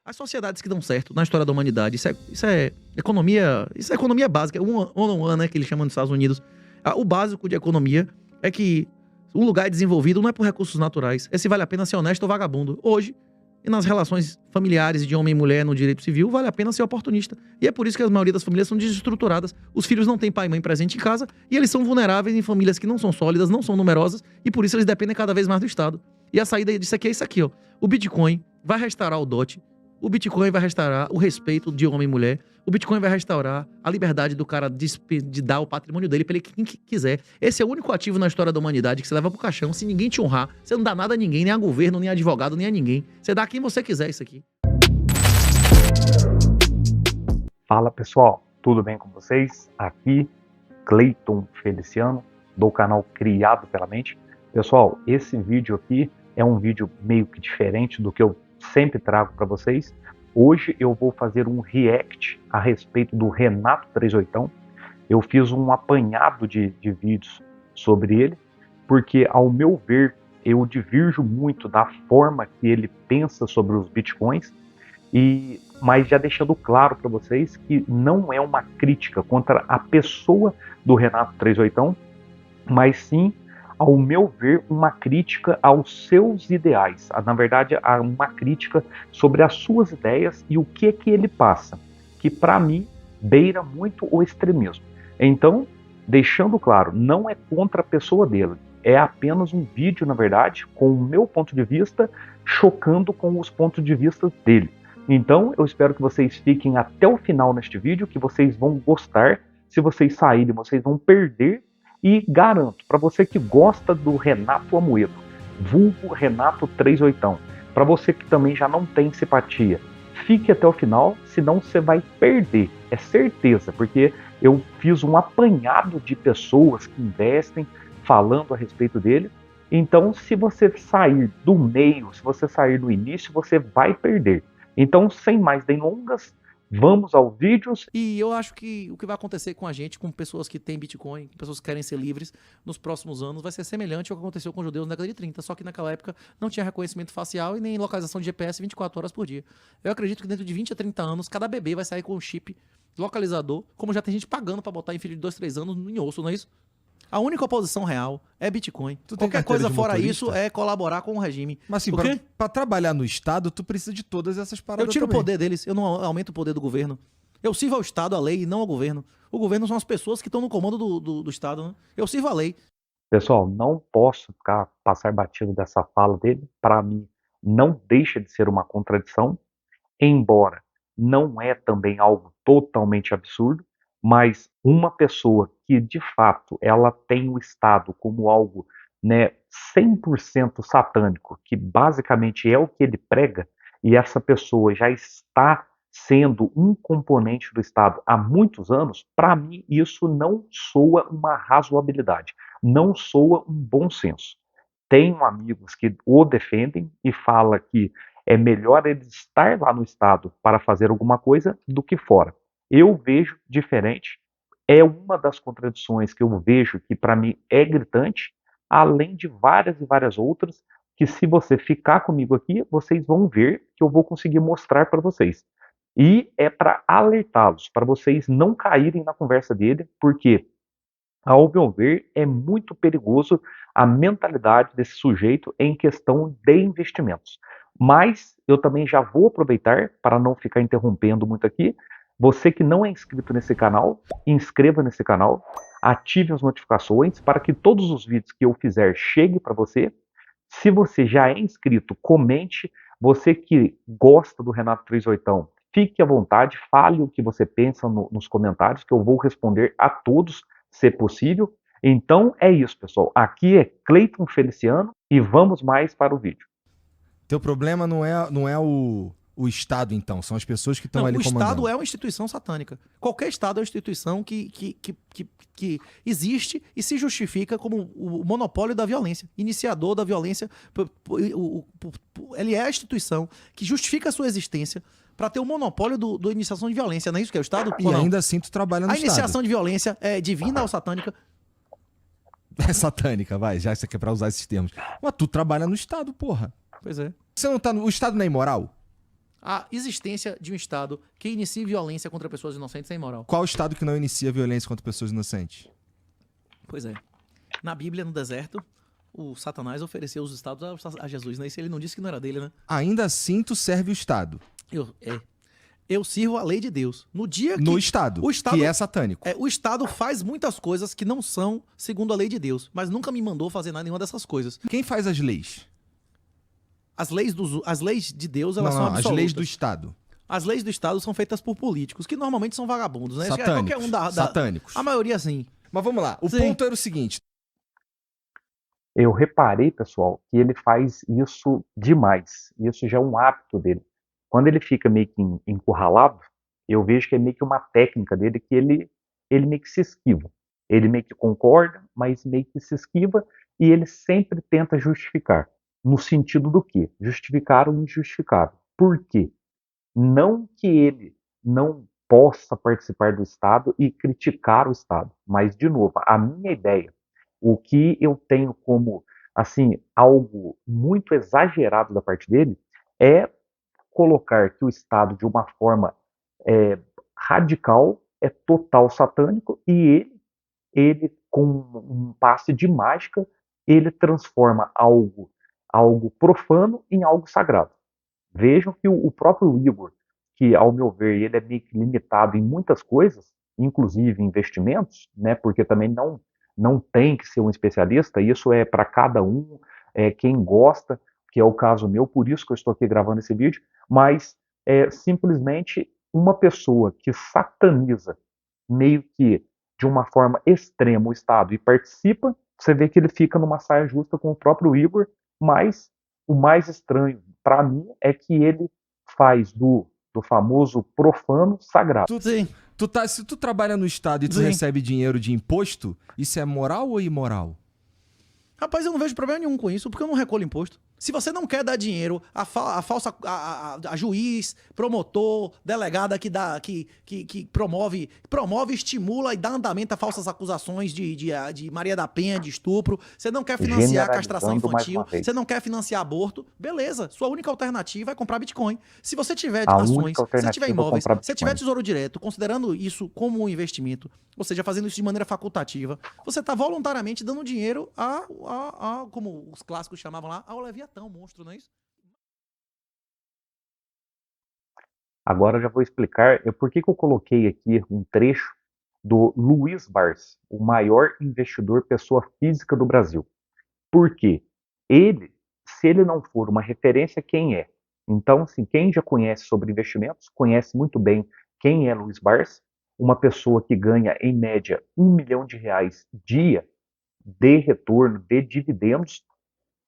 As sociedades que dão certo na história da humanidade, isso é economia básica, one-on-one, né, que eles chamam nos Estados Unidos. O básico de economia é que um lugar é desenvolvido não é por recursos naturais, é se vale a pena ser honesto ou vagabundo. Hoje, e nas relações familiares de homem e mulher no direito civil, vale a pena ser oportunista. E é por isso que a maioria das famílias são desestruturadas. Os filhos não têm pai e mãe presente em casa e eles são vulneráveis em famílias que não são sólidas, não são numerosas e por isso eles dependem cada vez mais do Estado. E a saída disso aqui é isso aqui, ó. O Bitcoin vai restaurar o DOT, o Bitcoin vai restaurar o respeito de homem e mulher, o Bitcoin vai restaurar a liberdade do cara de dar o patrimônio dele pra ele quem quiser. Esse é o único ativo na história da humanidade que você leva pro caixão. Se ninguém te honrar, você não dá nada a ninguém, nem a governo, nem a advogado, nem a ninguém. Você dá a quem você quiser isso aqui. Fala pessoal, tudo bem com vocês? Aqui, Cleiton Feliciano, do canal Criado pela Mente. Pessoal, esse vídeo aqui é um vídeo meio que diferente do que eu sempre trago para vocês. Hoje eu vou fazer um react a respeito do Renato 38. Eu fiz um apanhado de vídeos sobre ele, porque ao meu ver, eu divirjo muito da forma que ele pensa sobre os bitcoins, mas já deixando claro para vocês que não é uma crítica contra a pessoa do Renato 38, mas sim, ao meu ver, uma crítica aos seus ideais. Na verdade, uma crítica sobre as suas ideias e o que é que ele passa, que para mim beira muito o extremismo. Então, deixando claro, não é contra a pessoa dele, é apenas um vídeo, na verdade, com o meu ponto de vista, chocando com os pontos de vista dele. Então, eu espero que vocês fiquem até o final neste vídeo, que vocês vão gostar. Se vocês saírem, vocês vão perder. E garanto, para você que gosta do Renato Amoedo, vulgo Renato 38, para você que também já não tem simpatia, fique até o final, senão você vai perder, é certeza, porque eu fiz um apanhado de pessoas que investem falando a respeito dele. Então, se você sair do meio, se você sair do início, você vai perder. Então, sem mais delongas, vamos aos vídeos. E eu acho que o que vai acontecer com a gente, com pessoas que têm Bitcoin, com pessoas que querem ser livres, nos próximos anos, vai ser semelhante ao que aconteceu com os judeus na década de 30. Só que naquela época não tinha reconhecimento facial e nem localização de GPS 24 horas por dia. Eu acredito que dentro de 20 a 30 anos, cada bebê vai sair com um chip localizador, como já tem gente pagando pra botar em filho de 2, 3 anos em osso, não é isso? A única oposição real é Bitcoin. Qualquer coisa fora isso é colaborar com o regime. Mas assim, pra trabalhar no Estado, tu precisa de todas essas paradas. Eu tiro também. o poder deles, eu não aumento o poder do governo. Eu sirvo ao Estado, à lei, e não ao governo. O governo são as pessoas que estão no comando do Estado, né? Eu sirvo à lei. Pessoal, não posso passar batido dessa fala dele. Para mim, não deixa de ser uma contradição, embora não é também algo totalmente absurdo, mas uma pessoa que, de fato, ela tem o Estado como algo, né, 100% satânico, que basicamente é o que ele prega, e essa pessoa já está sendo um componente do Estado há muitos anos, para mim isso não soa uma razoabilidade, não soa um bom senso. Tenho amigos que o defendem e falam que é melhor ele estar lá no Estado para fazer alguma coisa do que fora. Eu vejo diferente, é uma das contradições que eu vejo que para mim é gritante, além de várias e várias outras, que se você ficar comigo aqui, vocês vão ver que eu vou conseguir mostrar para vocês. E é para alertá-los, para vocês não caírem na conversa dele, porque, ao meu ver, é muito perigoso a mentalidade desse sujeito em questão de investimentos. Mas eu também já vou aproveitar, para não ficar interrompendo muito aqui, você que não é inscrito nesse canal, inscreva nesse canal, ative as notificações para que todos os vídeos que eu fizer cheguem para você. Se você já é inscrito, comente. Você que gosta do Renato 38, fique à vontade, fale o que você pensa nos comentários, que eu vou responder a todos, se possível. Então é isso, pessoal. Aqui é Cleiton Feliciano e vamos mais para o vídeo. Teu problema não é o Estado, então. São as pessoas que estão ali comandando. O Estado é uma instituição satânica. Qualquer Estado é uma instituição que existe e se justifica como o monopólio da violência, iniciador da violência. Ele é a instituição que justifica a sua existência para ter o monopólio da iniciação de violência. Não é isso que é o Estado? E ainda assim tu trabalha no Estado. A iniciação de violência é divina ou satânica? É satânica, vai. Já isso aqui é pra usar esses termos. Mas tu trabalha no Estado, porra. Pois é. Você não tá o Estado não é imoral? a existência de um Estado que inicie violência contra pessoas inocentes é imoral. Qual estado que não inicia violência contra pessoas inocentes? Pois é. Na Bíblia, no deserto, o Satanás ofereceu os estados a Jesus, né? E se ele não disse que não era dele, né? Ainda assim, tu serve o Estado. Eu sirvo a lei de Deus. No dia que... No Estado, o Estado que é satânico. o Estado faz muitas coisas que não são segundo a lei de Deus, mas nunca me mandou fazer nenhuma dessas coisas. Quem faz as leis? As leis de Deus, elas são Não, absolutas. as leis do Estado. As leis do Estado são feitas por políticos, que normalmente são vagabundos, né? Satânicos. Qualquer um Satânicos. A maioria, sim. Mas vamos lá. O Sim. ponto era o seguinte. Eu reparei, pessoal, que ele faz isso demais. Isso já é um hábito dele. Quando ele fica meio que encurralado, eu vejo que é meio que uma técnica dele que ele meio que se esquiva. Ele meio que concorda, mas meio que se esquiva e ele sempre tenta justificar. No sentido do quê? Justificar o injustificável. Por quê? Não que ele não possa participar do Estado e criticar o Estado, mas, de novo, a minha ideia, o que eu tenho como, assim, algo muito exagerado da parte dele, é colocar que o Estado, de uma forma radical, é total satânico e ele com um passe de mágica, ele transforma algo profano em algo sagrado. Vejam que o próprio Igor, que ao meu ver ele é meio que limitado em muitas coisas, inclusive investimentos, né, porque também não tem que ser um especialista, isso é para cada um, quem gosta, que é o caso meu, por isso que eu estou aqui gravando esse vídeo, mas é simplesmente uma pessoa que sataniza meio que de uma forma extrema o Estado e participa, você vê que ele fica numa saia justa com o próprio Igor, mas o mais estranho para mim é que ele faz do famoso profano sagrado. Sim. Se tu trabalha no Estado e tu Sim. recebe dinheiro de imposto, isso é moral ou imoral? Rapaz, eu não vejo problema nenhum com isso, porque eu não recolho imposto. Se você não quer dar dinheiro a juiz, promotor, delegada que promove, estimula e dá andamento a falsas acusações de Maria da Penha, de estupro, você não quer financiar a castração Generalizando mais infantil, uma vez. você não quer financiar aborto, beleza. Sua única alternativa é comprar Bitcoin. Se você tiver A ações, única se você tiver alternativa é imóveis, comprar se você tiver Bitcoin. tesouro direto, considerando isso como um investimento, ou seja, fazendo isso de maneira facultativa, você está voluntariamente dando dinheiro como os clássicos chamavam lá, ao Leviatão, monstro, não é isso? Agora eu já vou explicar por que eu coloquei aqui um trecho do Luiz Barsi, o maior investidor pessoa física do Brasil. Por quê? Ele, se ele não for uma referência, quem é? Então, assim, quem já conhece sobre investimentos, conhece muito bem quem é Luiz Barsi, uma pessoa que ganha, em média, R$ 1 milhão dia de retorno, de dividendos.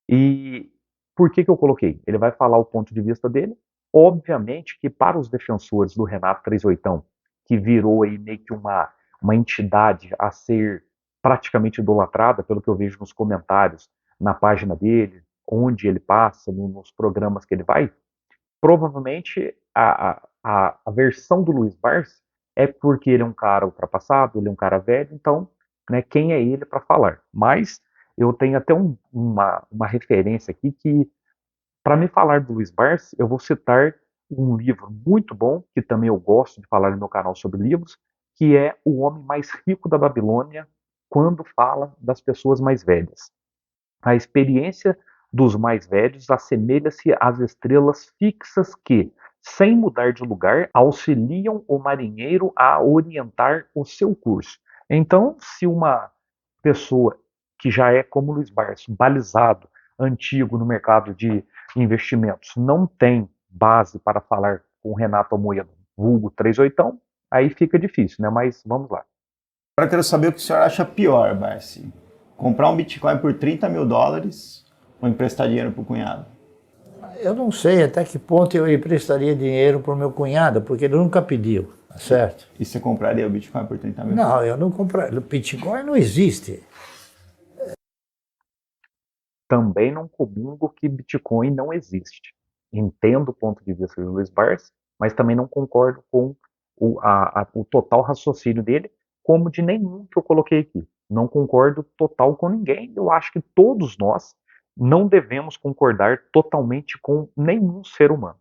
E por que eu coloquei? Ele vai falar o ponto de vista dele. Obviamente que para os defensores do Renato 38, que virou aí meio que uma entidade a ser praticamente idolatrada, pelo que eu vejo nos comentários, na página dele, onde ele passa, nos programas que ele vai, provavelmente a versão do Luiz Barsi é porque ele é um cara ultrapassado, ele é um cara velho, então, né, quem é ele para falar? Mas eu tenho até uma referência aqui que, para me falar do Luiz Barsi, eu vou citar um livro muito bom, que também eu gosto de falar no meu canal sobre livros, que é O Homem Mais Rico da Babilônia, quando fala das pessoas mais velhas. A experiência dos mais velhos assemelha-se às estrelas fixas que, sem mudar de lugar, auxiliam o marinheiro a orientar o seu curso. Então, se uma pessoa que já é como Luiz Barsi, balizado, antigo no mercado de investimentos, não tem base para falar com Renato Amoedo, vulgo 38, aí fica difícil, né? Mas vamos lá. Agora eu quero saber o que o senhor acha pior, Barsi. Comprar um Bitcoin por $30 mil ou emprestar dinheiro para o cunhado? Eu não sei até que ponto eu emprestaria dinheiro para o meu cunhado, porque ele nunca pediu, certo? E você compraria o Bitcoin por 30 mil? Não, eu não compraria. Bitcoin não existe. Também não comungo que Bitcoin não existe. Entendo o ponto de vista do Luiz Barsi, mas também não concordo com o total raciocínio dele, como de nenhum que eu coloquei aqui. Não concordo total com ninguém. Eu acho que todos nós não devemos concordar totalmente com nenhum ser humano.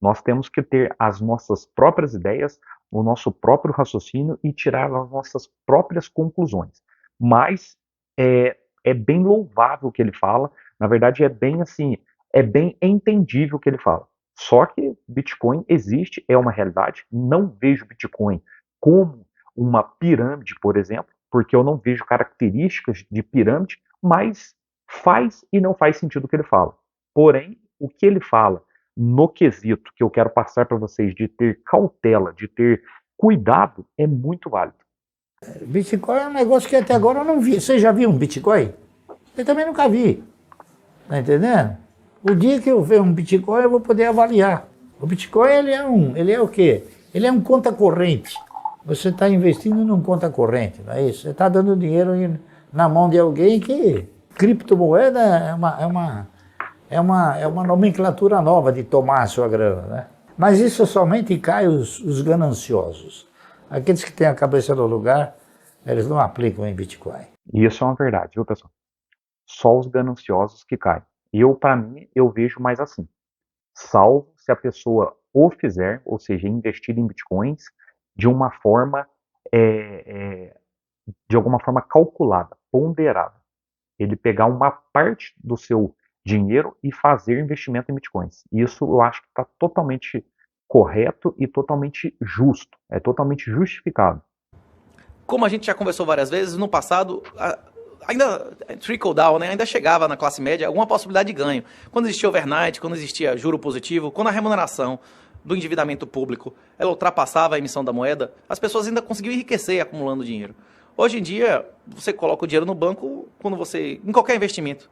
Nós temos que ter as nossas próprias ideias, o nosso próprio raciocínio e tirar as nossas próprias conclusões. Mas é bem louvável o que ele fala, na verdade é bem assim, é bem entendível o que ele fala. Só que Bitcoin existe, é uma realidade, não vejo Bitcoin como uma pirâmide, por exemplo, porque eu não vejo características de pirâmide, mas faz e não faz sentido o que ele fala. Porém, o que ele fala no quesito que eu quero passar para vocês de ter cautela, de ter cuidado, é muito válido. Bitcoin é um negócio que até agora eu não vi. Você já viu um Bitcoin? Eu também nunca vi. Tá entendendo? O dia que eu ver um Bitcoin, eu vou poder avaliar. O Bitcoin, ele é o quê? Ele é um conta corrente. Você está investindo num conta corrente, não é isso? Você está dando dinheiro na mão de alguém que... Criptomoeda é uma nomenclatura nova de tomar a sua grana, né? Mas isso somente cai os gananciosos. Aqueles que têm a cabeça no lugar, eles não aplicam em Bitcoin. E isso é uma verdade, viu, pessoal? Só os gananciosos que caem. Para mim, eu vejo mais assim. Salvo se a pessoa o fizer, ou seja, investir em bitcoins de uma forma, de alguma forma calculada, ponderada. Ele pegar uma parte do seu dinheiro e fazer investimento em bitcoins. Isso eu acho que está totalmente correto e totalmente justo. É totalmente justificado. Como a gente já conversou várias vezes, no passado, ainda trickle down, né? Ainda chegava na classe média alguma possibilidade de ganho. Quando existia overnight, quando existia juro positivo, quando a remuneração do endividamento público ela ultrapassava a emissão da moeda, as pessoas ainda conseguiam enriquecer acumulando dinheiro. Hoje em dia, você coloca o dinheiro no banco quando você, em qualquer investimento,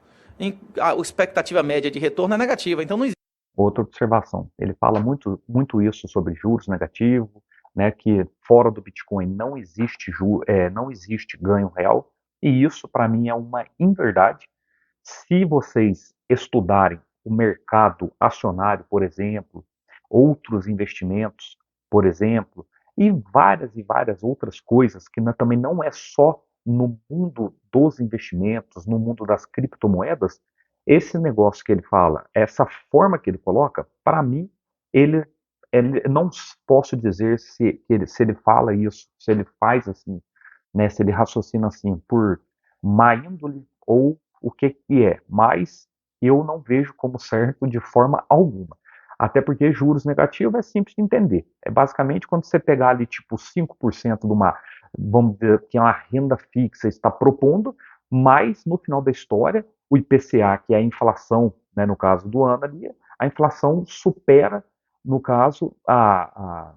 a expectativa média de retorno é negativa, então não existe. Outra observação, ele fala muito isso sobre juros negativos, né, que fora do Bitcoin não existe ganho real, e isso para mim é uma inverdade. Se vocês estudarem o mercado acionário, por exemplo, outros investimentos, por exemplo, e várias outras coisas que também não é só no mundo dos investimentos, no mundo das criptomoedas, esse negócio que ele fala, essa forma que ele coloca, para mim, ele não posso dizer se ele fala isso, se ele faz assim, né, se ele raciocina assim por má índole ou o que é, mas eu não vejo como certo de forma alguma. Até porque juros negativos é simples de entender. É basicamente quando você pegar ali tipo 5% de uma, vamos dizer, que é uma renda fixa, está propondo, mas no final da história, o IPCA, que é a inflação, né, no caso do ano ali, a inflação supera, no caso, a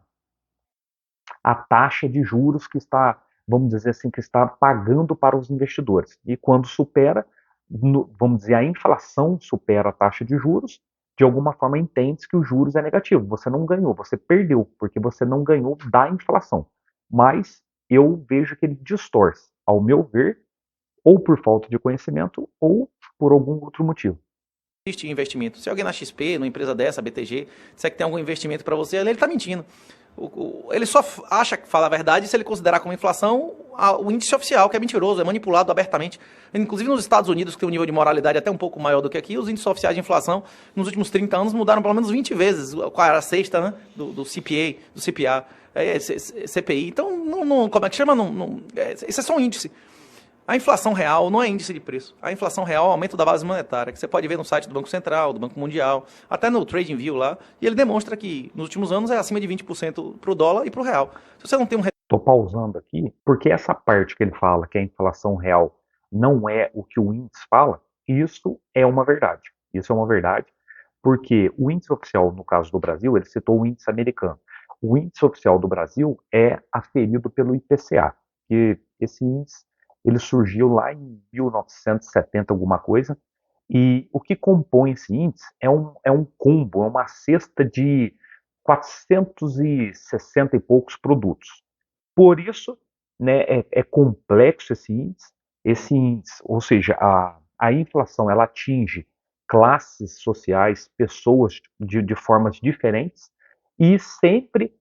taxa de juros que está, vamos dizer assim, que está pagando para os investidores. E quando supera, vamos dizer, a inflação supera a taxa de juros, de alguma forma entende-se que os juros é negativo. Você não ganhou, você perdeu, porque você não ganhou da inflação. Mas eu vejo que ele distorce, ao meu ver, ou por falta de conhecimento, ou por algum outro motivo. Existe investimento. Se alguém na XP, numa empresa dessa, BTG, disser que tem algum investimento para você, ele está mentindo. Ele só acha que fala a verdade se ele considerar como inflação o índice oficial, que é mentiroso, é manipulado abertamente. Inclusive nos Estados Unidos, que tem um nível de moralidade até um pouco maior do que aqui, os índices oficiais de inflação nos últimos 30 anos mudaram pelo menos 20 vezes. Qual era a sexta, né? Do CPA, do CPA, CPI. Então, como é que chama? Isso é só um índice. A inflação real não é índice de preço. A inflação real é o aumento da base monetária, que você pode ver no site do Banco Central, do Banco Mundial, até no TradingView lá, e ele demonstra que nos últimos anos é acima de 20% para o dólar e para o real. Se você não tem um... Estou pausando aqui, porque essa parte que ele fala, que a inflação real não é o que o índice fala, isso é uma verdade. Isso é uma verdade, porque o índice oficial, no caso do Brasil, ele citou o índice americano. O índice oficial do Brasil é aferido pelo IPCA, que esse índice ele surgiu lá em 1970, alguma coisa, e o que compõe esse índice é um combo, é uma cesta de 460 e poucos produtos. Por isso, né, é complexo esse índice, ou seja, a inflação ela atinge classes sociais, pessoas de formas diferentes, e sempre,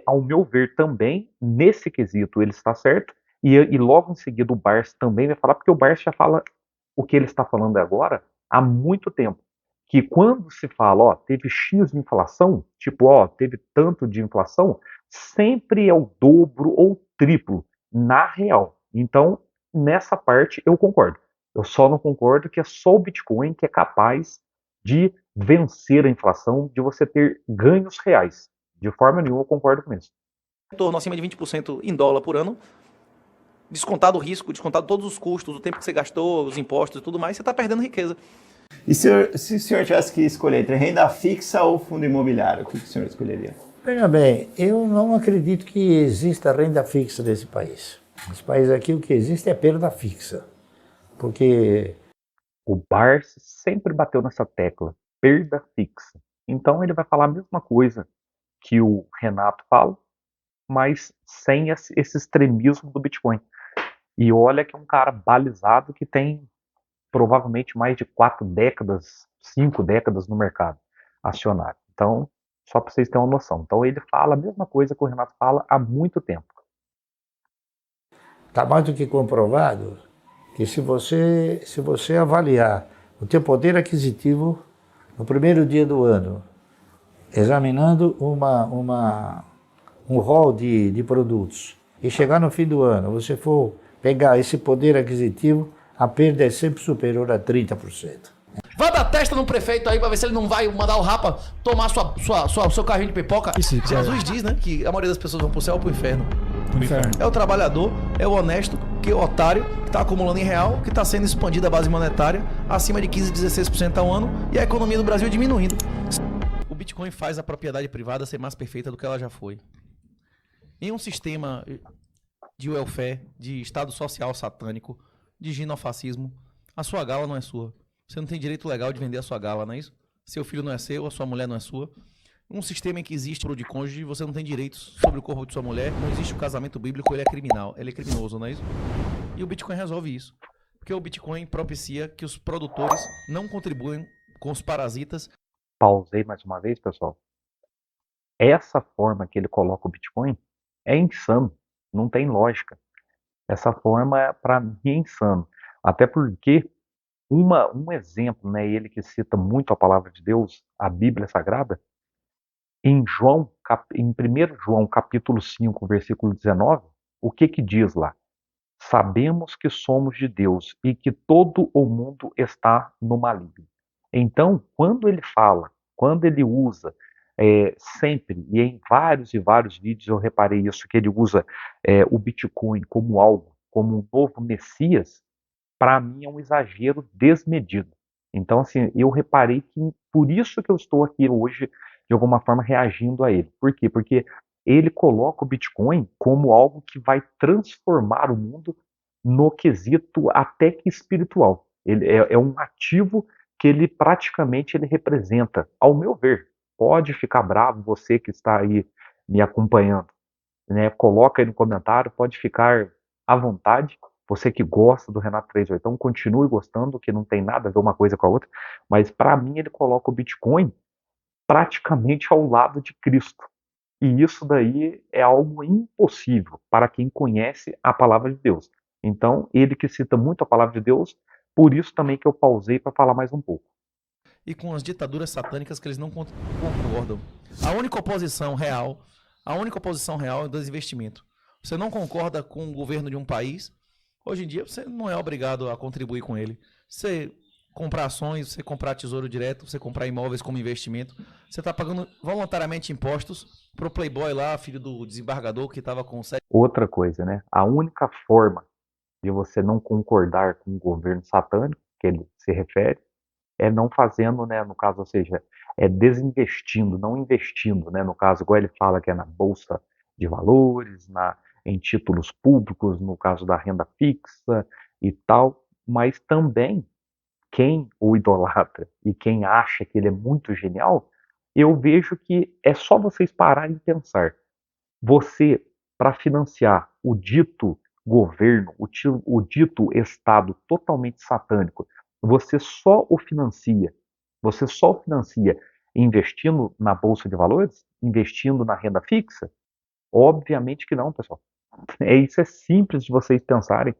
ao meu ver também, nesse quesito ele está certo, e logo em seguida o Barsi também vai falar, porque o Barsi já fala o que ele está falando agora há muito tempo. que quando se fala, ó, teve X de inflação, tipo, ó, teve tanto de inflação, sempre é o dobro ou triplo na real. Então, nessa parte eu concordo. Eu só não concordo que é só o Bitcoin que é capaz de vencer a inflação, de você ter ganhos reais. De forma nenhuma eu concordo com isso. Retorno acima de 20% em dólar por ano, descontado o risco, descontado todos os custos, o tempo que você gastou, os impostos e tudo mais, você está perdendo riqueza. E se o senhor tivesse que escolher entre renda fixa ou fundo imobiliário, o que o senhor escolheria? Veja bem, eu não acredito que exista renda fixa nesse país. Nesse país aqui o que existe é perda fixa. Porque O Barsi sempre bateu nessa tecla, perda fixa. Então ele vai falar a mesma coisa que o Renato fala, mas sem esse extremismo do Bitcoin. E olha que é um cara balizado que tem provavelmente mais de 4 décadas, 5 décadas no mercado acionário. Então, só para vocês terem uma noção. Então ele fala a mesma coisa que o Renato fala há muito tempo. está mais do que comprovado que se você avaliar o teu poder aquisitivo no primeiro dia do ano, examinando um rol de produtos, e chegar no fim do ano, você for pegar esse poder aquisitivo, a perda é sempre superior a 30%. Vai dar testa no prefeito aí pra ver se ele não vai mandar o rapa tomar seu carrinho de pipoca. Isso, Jesus diz, né, que a maioria das pessoas vão pro céu ou pro inferno. Inferno. É o trabalhador, é o honesto, que é o otário, que tá acumulando em real, que tá sendo expandida a base monetária acima de 15, 16% ao ano e a economia do Brasil diminuindo. O Bitcoin faz a propriedade privada ser mais perfeita do que ela já foi. Em um sistema de welfare, de estado social satânico, de ginofascismo, a sua gala não é sua. Você não tem direito legal de vender a sua gala, não é isso? Seu filho não é seu, a sua mulher não é sua. Um sistema em que existe estupro de cônjuge, você não tem direitos sobre o corpo de sua mulher, não existe o casamento bíblico, ele é criminal, ele é criminoso, não é isso? E o Bitcoin resolve isso. Porque o Bitcoin propicia que os produtores não contribuem com os parasitas. Pausei mais uma vez, pessoal. Essa forma que ele coloca o Bitcoin é insano, não tem lógica. Essa forma, para mim, é insano. Até porque um exemplo, né, ele que cita muito a palavra de Deus, a Bíblia Sagrada, em em 1 João capítulo 5, versículo 19, o que que diz lá? Sabemos que somos de Deus e que todo o mundo está no maligno. Então, quando ele fala, quando ele usa, sempre, e em vários e vários vídeos eu reparei isso, que ele usa o Bitcoin como algo, como um novo Messias, para mim é um exagero desmedido. Então, assim, eu reparei que por isso que eu estou aqui hoje, de alguma forma, reagindo a ele. Por quê? Porque ele coloca o Bitcoin como algo que vai transformar o mundo no quesito até que espiritual. Ele é um ativo que ele praticamente ele representa, ao meu ver. Pode ficar bravo você que está aí me acompanhando, né? Coloca aí no comentário, pode ficar à vontade. Você que gosta do Renato 38, então continue gostando, que não tem nada a ver uma coisa com a outra, mas para mim ele coloca o Bitcoin praticamente ao lado de Cristo. E isso daí é algo impossível para quem conhece a palavra de Deus. Então, ele que cita muito a palavra de Deus, por isso também que eu pausei para falar mais um pouco. E com as ditaduras satânicas que eles não concordam. A única oposição real é o desinvestimento. Você não concorda com o governo de um país, hoje em dia você não é obrigado a contribuir com ele. Você comprar ações, você comprar tesouro direto, você comprar imóveis como investimento, você está pagando voluntariamente impostos pro playboy lá, filho do desembargador que estava com 7... Outra coisa, né? A única forma de você não concordar com o governo satânico, que ele se refere, é não fazendo, né, no caso, ou seja, é desinvestindo, não investindo, né, no caso, igual ele fala que é na bolsa de valores, em títulos públicos, no caso da renda fixa e tal, mas também quem o idolatra e quem acha que ele é muito genial, eu vejo que é só vocês pararem e pensar. Você, para financiar o dito governo, o dito Estado totalmente satânico, você só o financia investindo na Bolsa de Valores? Investindo na renda fixa? Obviamente que não, pessoal. Isso é simples de vocês pensarem.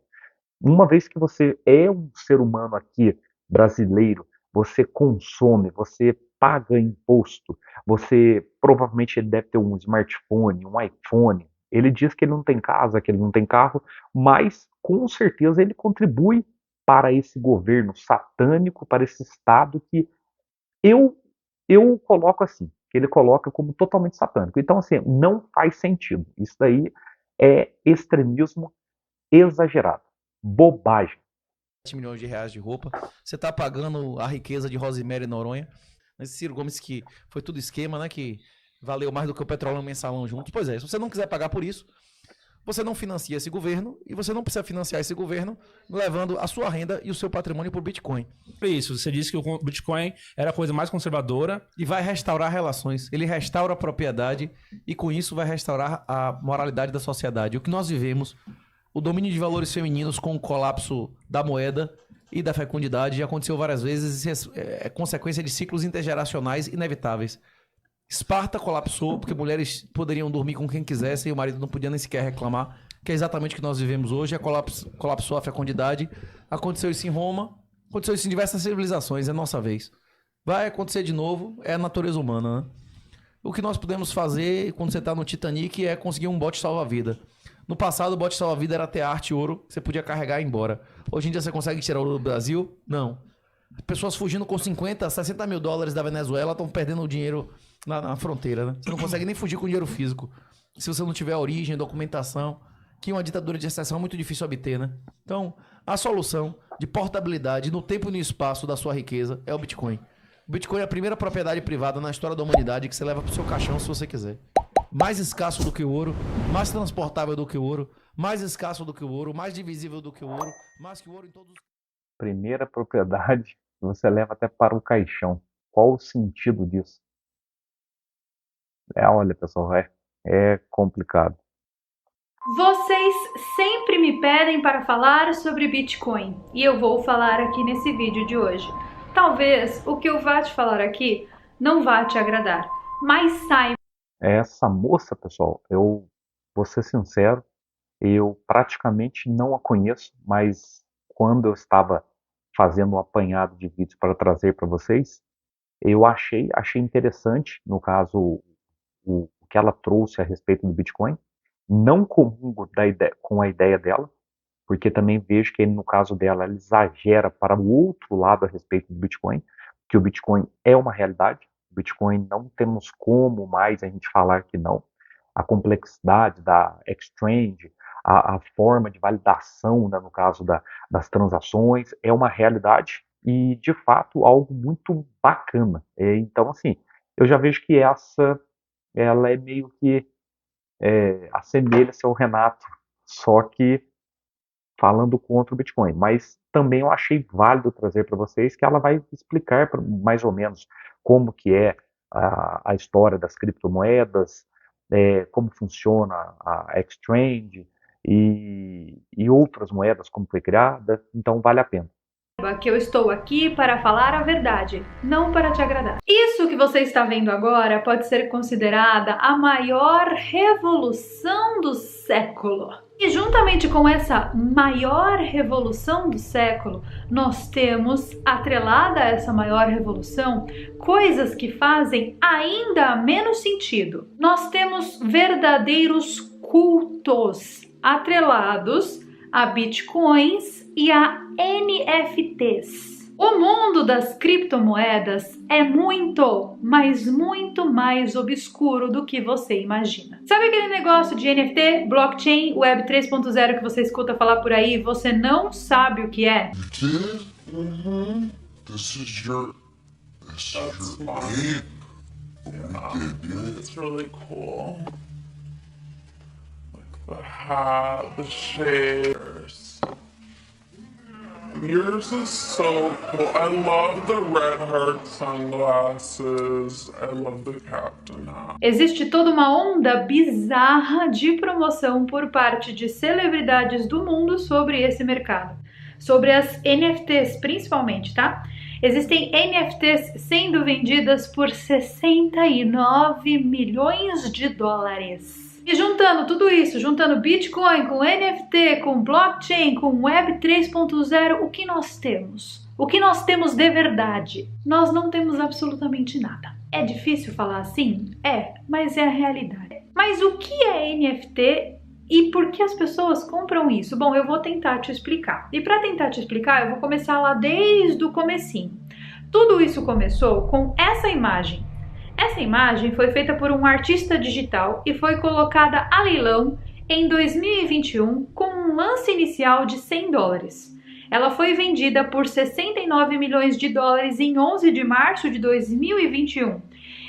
Uma vez que você é um ser humano aqui, brasileiro, você consome, você paga imposto, você provavelmente ele deve ter um smartphone, um iPhone. Ele diz que ele não tem casa, que ele não tem carro, mas com certeza ele contribui para esse governo satânico, para esse Estado que eu coloco assim, que ele coloca como totalmente satânico. Então, assim, não faz sentido. Isso daí é extremismo exagerado, bobagem. 7 milhões de reais de roupa, você tá pagando a riqueza de Rosemary Noronha, esse Ciro Gomes que foi tudo esquema, né, que valeu mais do que o petróleo no mensalão juntos. Pois é, se você não quiser pagar por isso, você não financia esse governo e você não precisa financiar esse governo levando a sua renda e o seu patrimônio para o Bitcoin. Isso, você disse que o Bitcoin era a coisa mais conservadora. E vai restaurar relações, ele restaura a propriedade e com isso vai restaurar a moralidade da sociedade. O que nós vivemos, o domínio de valores femininos com o colapso da moeda e da fecundidade já aconteceu várias vezes e é consequência de ciclos intergeracionais inevitáveis. Esparta colapsou porque mulheres poderiam dormir com quem quisesse e o marido não podia nem sequer reclamar, que é exatamente o que nós vivemos hoje. Colapsou a fecundidade, aconteceu isso em Roma, aconteceu isso em diversas civilizações, é nossa vez. Vai acontecer de novo, é a natureza humana, né? O que nós podemos fazer quando você está no Titanic é conseguir um bote salva-vida. No passado, o bote salva-vida era ter arte e ouro, que você podia carregar e ir embora. Hoje em dia, você consegue tirar ouro do Brasil? Não. Pessoas fugindo com 50, 60 mil dólares da Venezuela estão perdendo o dinheiro na fronteira, né? Você não consegue nem fugir com dinheiro físico. Se você não tiver origem, documentação, que uma ditadura de exceção é muito difícil obter, né? Então, a solução de portabilidade no tempo e no espaço da sua riqueza é o Bitcoin. O Bitcoin é a primeira propriedade privada na história da humanidade que você leva pro seu caixão se você quiser. Mais escasso do que o ouro, mais transportável do que o ouro, mais escasso do que o ouro, mais divisível do que o ouro, mais que o ouro em todos os... Primeira propriedade, você leva até para o caixão. Qual o sentido disso? Olha, pessoal, é complicado. Vocês sempre me pedem para falar sobre Bitcoin e eu vou falar aqui nesse vídeo de hoje. Talvez o que eu vá te falar aqui não vá te agradar, mas saiba. Essa moça, pessoal, eu vou ser sincero, eu praticamente não a conheço, mas quando eu estava fazendo um apanhado de vídeos para trazer para vocês, eu achei interessante, no caso, o que ela trouxe a respeito do Bitcoin. Não comungo com a ideia dela, porque também vejo que no caso dela ela exagera para o outro lado a respeito do Bitcoin, que o Bitcoin é uma realidade. O Bitcoin não temos como mais a gente falar que não. A complexidade da exchange, a forma de validação, né, no caso das transações, é uma realidade e, de fato, algo muito bacana. Então, assim, eu já vejo que ela é meio que assemelha-se ao Renato, só que falando contra o Bitcoin. Mas também eu achei válido trazer para vocês que ela vai explicar mais ou menos como que é a história das criptomoedas, como funciona a exchange e outras moedas, como foi criada. Então vale a pena. Que eu estou aqui para falar a verdade, não para te agradar. Isso que você está vendo agora pode ser considerada a maior revolução do século. E juntamente com essa maior revolução do século, nós temos, atrelada a essa maior revolução, coisas que fazem ainda menos sentido. Nós temos verdadeiros cultos atrelados a bitcoins e a NFTs. O mundo das criptomoedas é muito, mas muito mais obscuro do que você imagina. Sabe aquele negócio de NFT, blockchain, web 3.0 que você escuta falar por aí e você não sabe o que é? This is your name. It's really cool. The hat, the shaders. Yours is so cool. I love the red heart sunglasses. I love the captain hat. Existe toda uma onda bizarra de promoção por parte de celebridades do mundo sobre esse mercado. Sobre as NFTs, principalmente, tá? Existem NFTs sendo vendidas por 69 milhões de dólares. E juntando tudo isso, juntando Bitcoin com NFT, com blockchain, com Web 3.0, o que nós temos? O que nós temos de verdade? Nós não temos absolutamente nada. É difícil falar assim? É, mas é a realidade. Mas o que é NFT e por que as pessoas compram isso? Bom, eu vou tentar te explicar. E para tentar te explicar, eu vou começar lá desde o comecinho. Tudo isso começou com essa imagem. Essa imagem foi feita por um artista digital e foi colocada a leilão em 2021 com um lance inicial de $100. Ela foi vendida por 69 milhões de dólares em 11 de março de 2021.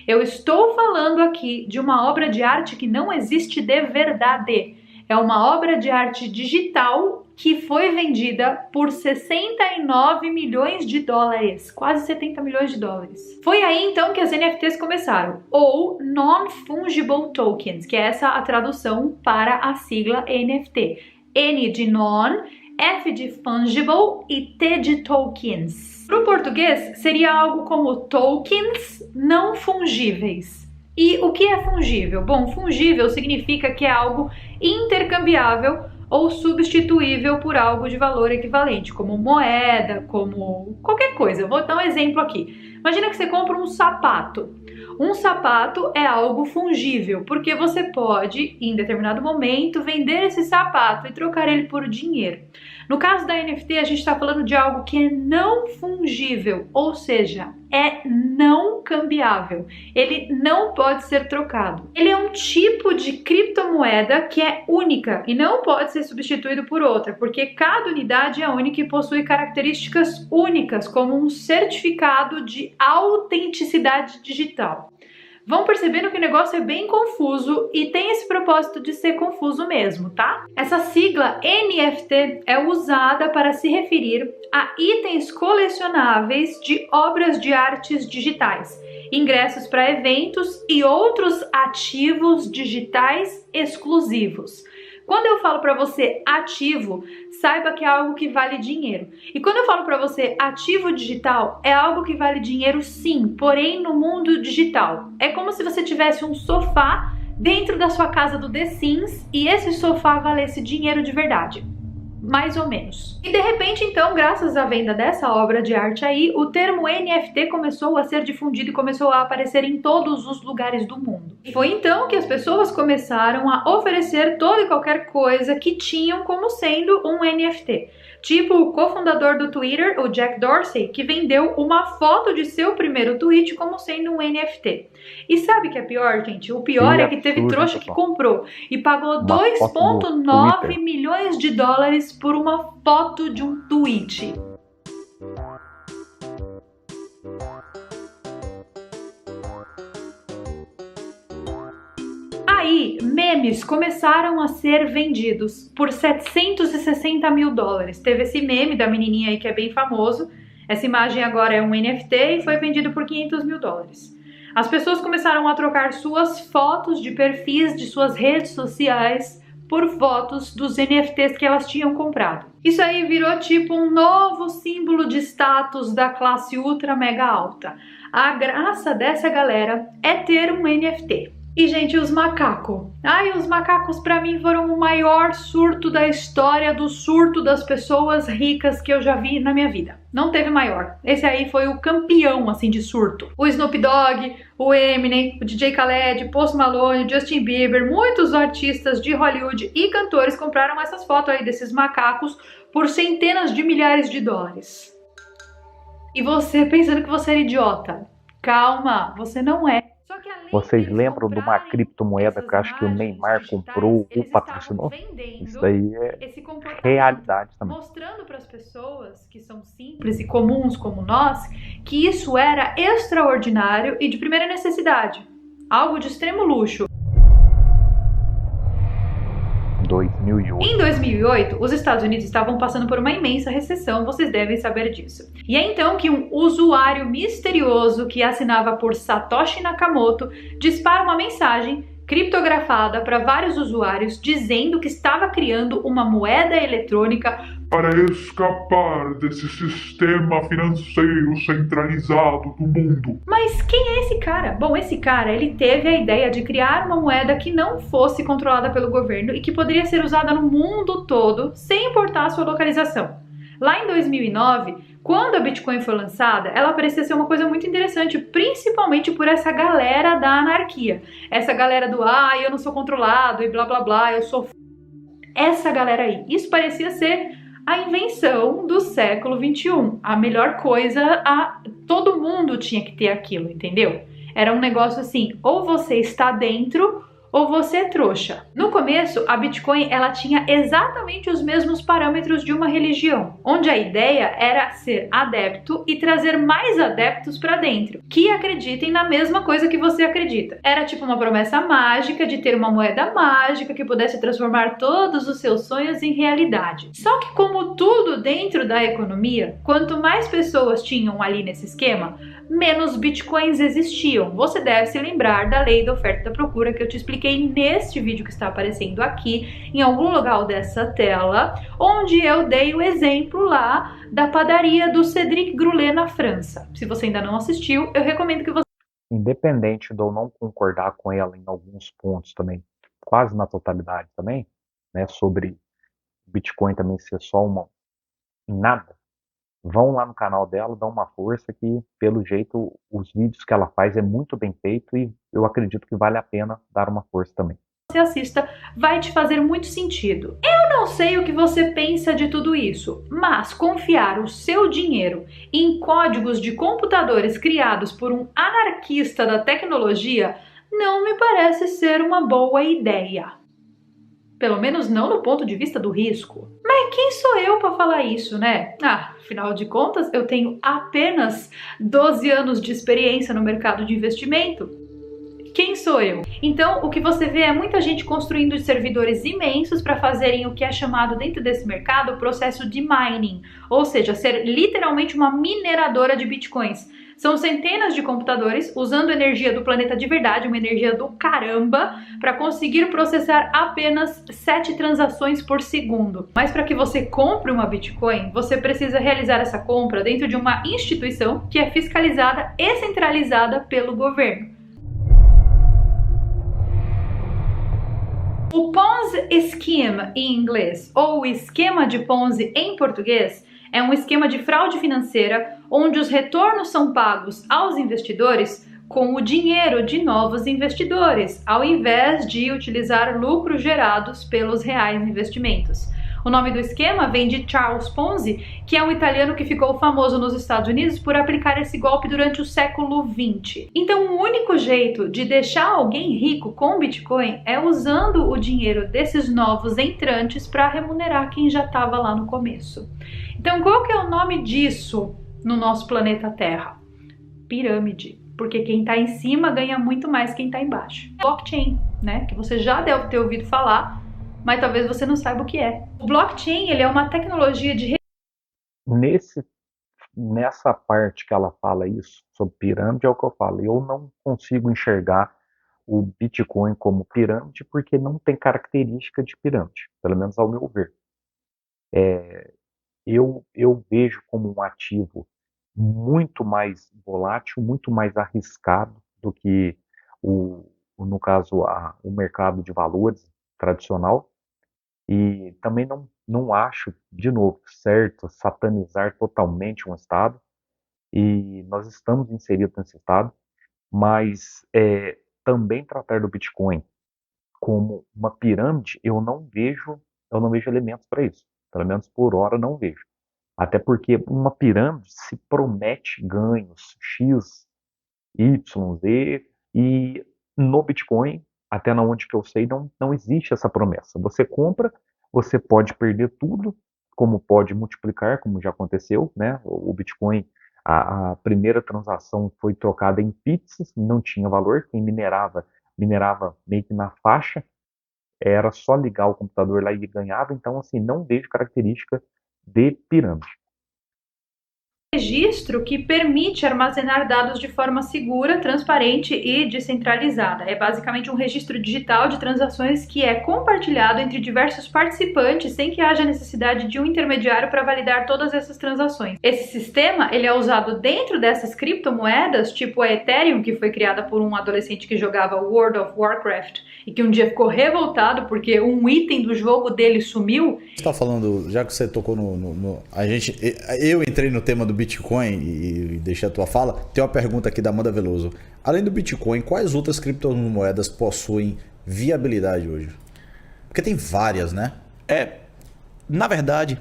Eu estou falando aqui de uma obra de arte que não existe de verdade. É uma obra de arte digital que foi vendida por 69 milhões de dólares, quase 70 milhões de dólares. Foi aí então que as NFTs começaram, ou Non-Fungible Tokens, que é essa a tradução para a sigla NFT. N de non, F de fungible e T de tokens. Para o português, seria algo como tokens não fungíveis. E o que é fungível? Bom, fungível significa que é algo intercambiável ou substituível por algo de valor equivalente, como moeda, como qualquer coisa. Eu vou dar um exemplo aqui. Imagina que você compra um sapato. Um sapato é algo fungível, porque você pode, em determinado momento, vender esse sapato e trocar ele por dinheiro. No caso da NFT, a gente está falando de algo que é não fungível, ou seja, é não cambiável. Ele não pode ser trocado. Ele é um tipo de criptomoeda que é única e não pode ser substituído por outra, porque cada unidade é única e possui características únicas, como um certificado de autenticidade digital. Vão percebendo que o negócio é bem confuso e tem esse propósito de ser confuso mesmo, tá? Essa sigla NFT é usada para se referir a itens colecionáveis de obras de artes digitais, ingressos para eventos e outros ativos digitais exclusivos. Quando eu falo para você ativo, saiba que é algo que vale dinheiro. E quando eu falo para você ativo digital, é algo que vale dinheiro sim, porém no mundo digital. É como se você tivesse um sofá dentro da sua casa do The Sims e esse sofá valesse dinheiro de verdade. Mais ou menos. E de repente, então, graças à venda dessa obra de arte aí, o termo NFT começou a ser difundido e começou a aparecer em todos os lugares do mundo. E foi então que as pessoas começaram a oferecer toda e qualquer coisa que tinham como sendo um NFT. Tipo o cofundador do Twitter, o Jack Dorsey, que vendeu uma foto de seu primeiro tweet como sendo um NFT. E sabe o que é pior, gente? O pior é que teve trouxa que comprou e pagou 2,9 milhões de dólares por uma foto de um tweet. Aí, memes começaram a ser vendidos por 760 mil dólares. Teve esse meme da menininha aí que é bem famoso. Essa imagem agora é um NFT e foi vendido por 500 mil dólares. As pessoas começaram a trocar suas fotos de perfis de suas redes sociais por fotos dos NFTs que elas tinham comprado. Isso aí virou tipo um novo símbolo de status da classe ultra mega alta. A graça dessa galera é ter um NFT. E, gente, os macacos. Ai, os macacos pra mim foram o maior surto da história do surto das pessoas ricas que eu já vi na minha vida. Não teve maior. Esse aí foi o campeão, assim, de surto. O Snoop Dogg, o Eminem, o DJ Khaled, Post Malone, Justin Bieber, muitos artistas de Hollywood e cantores compraram essas fotos aí desses macacos por centenas de milhares de dólares. E você pensando que você era idiota. Calma, você não é. Vocês lembram de uma criptomoeda que eu acho que o Neymar comprou ou patrocinou? Isso daí é realidade também. Mostrando para as pessoas que são simples e comuns como nós, que isso era extraordinário e de primeira necessidade. Algo de extremo luxo. 2008. Em 2008, os Estados Unidos estavam passando por uma imensa recessão, vocês devem saber disso. E é então que um usuário misterioso que assinava por Satoshi Nakamoto dispara uma mensagem criptografada para vários usuários dizendo que estava criando uma moeda eletrônica para escapar desse sistema financeiro centralizado do mundo. Mas quem é esse cara? Bom, esse cara, ele teve a ideia de criar uma moeda que não fosse controlada pelo governo e que poderia ser usada no mundo todo sem importar a sua localização. Lá em 2009, Quando a Bitcoin foi lançada, ela parecia ser uma coisa muito interessante, principalmente por essa galera da anarquia. Essa galera do, eu não sou controlado e blá blá blá, eu sou... Essa galera aí. Isso parecia ser a invenção do século XXI. A melhor coisa, todo mundo tinha que ter aquilo, entendeu? Era um negócio assim, ou você está dentro ou você é trouxa. No começo, a Bitcoin ela tinha exatamente os mesmos parâmetros de uma religião, onde a ideia era ser adepto e trazer mais adeptos para dentro, que acreditem na mesma coisa que você acredita. Era tipo uma promessa mágica de ter uma moeda mágica que pudesse transformar todos os seus sonhos em realidade. Só que como tudo dentro da economia, quanto mais pessoas tinham ali nesse esquema, menos bitcoins existiam. Você deve se lembrar da lei da oferta e da procura que eu te expliquei neste vídeo que está aparecendo aqui, em algum lugar dessa tela, onde eu dei o exemplo lá da padaria do Cédric Groulé na França. Se você ainda não assistiu, eu recomendo que você... Independente de eu não concordar com ela em alguns pontos também, quase na totalidade também, né, sobre Bitcoin também ser só nada, vão lá no canal dela, dão uma força que, pelo jeito, os vídeos que ela faz é muito bem feito e eu acredito que vale a pena dar uma força também. Você assista, vai te fazer muito sentido. Eu não sei o que você pensa de tudo isso, mas confiar o seu dinheiro em códigos de computadores criados por um anarquista da tecnologia não me parece ser uma boa ideia. Pelo menos não do ponto de vista do risco. Mas quem sou eu para falar isso, né? Afinal de contas, eu tenho apenas 12 anos de experiência no mercado de investimento. Quem sou eu? Então, o que você vê é muita gente construindo servidores imensos para fazerem o que é chamado dentro desse mercado o processo de mining, ou seja, ser literalmente uma mineradora de bitcoins. São centenas de computadores usando energia do planeta de verdade, uma energia do caramba, para conseguir processar apenas 7 transações por segundo. Mas para que você compre uma Bitcoin, você precisa realizar essa compra dentro de uma instituição que é fiscalizada e centralizada pelo governo. O Ponzi Scheme em inglês, ou esquema de Ponzi em português, é um esquema de fraude financeira onde os retornos são pagos aos investidores com o dinheiro de novos investidores, ao invés de utilizar lucros gerados pelos reais investimentos. O nome do esquema vem de Charles Ponzi, que é um italiano que ficou famoso nos Estados Unidos por aplicar esse golpe durante o século XX. Então, o único jeito de deixar alguém rico com Bitcoin é usando o dinheiro desses novos entrantes para remunerar quem já estava lá no começo. Então, qual que é o nome disso no nosso planeta Terra? Pirâmide. Porque quem está em cima ganha muito mais que quem está embaixo. Blockchain, né? Que você já deve ter ouvido falar, mas talvez você não saiba o que é. O blockchain, ele é uma tecnologia de... Nessa parte que ela fala isso, sobre pirâmide, é o que eu falo. Eu não consigo enxergar o Bitcoin como pirâmide porque não tem característica de pirâmide, pelo menos ao meu ver. Eu vejo como um ativo muito mais volátil, muito mais arriscado do que, no caso, o mercado de valores tradicional. E também não acho, de novo, certo satanizar totalmente um Estado, e nós estamos inseridos nesse Estado, mas também tratar do Bitcoin como uma pirâmide, eu não vejo elementos para isso. Pelo menos por hora não vejo. Até porque uma pirâmide se promete ganhos X, Y, Z, e no Bitcoin, até na onde que eu sei, não existe essa promessa. Você compra, você pode perder tudo, como pode multiplicar, como já aconteceu, né? O Bitcoin, a primeira transação foi trocada em pizzas, não tinha valor, quem minerava meio que na faixa, era só ligar o computador lá e ganhava, então assim, não vejo característica de pirâmide. Registro que permite armazenar dados de forma segura, transparente e descentralizada. É basicamente um registro digital de transações que é compartilhado entre diversos participantes sem que haja necessidade de um intermediário para validar todas essas transações. Esse sistema ele é usado dentro dessas criptomoedas, tipo a Ethereum, que foi criada por um adolescente que jogava World of Warcraft e que um dia ficou revoltado porque um item do jogo dele sumiu. Você tá falando, já que você tocou eu entrei no tema do Bitcoin e deixei a tua fala, tem uma pergunta aqui da Amanda Veloso. Além do Bitcoin, quais outras criptomoedas possuem viabilidade hoje? Porque tem várias, né? Na verdade,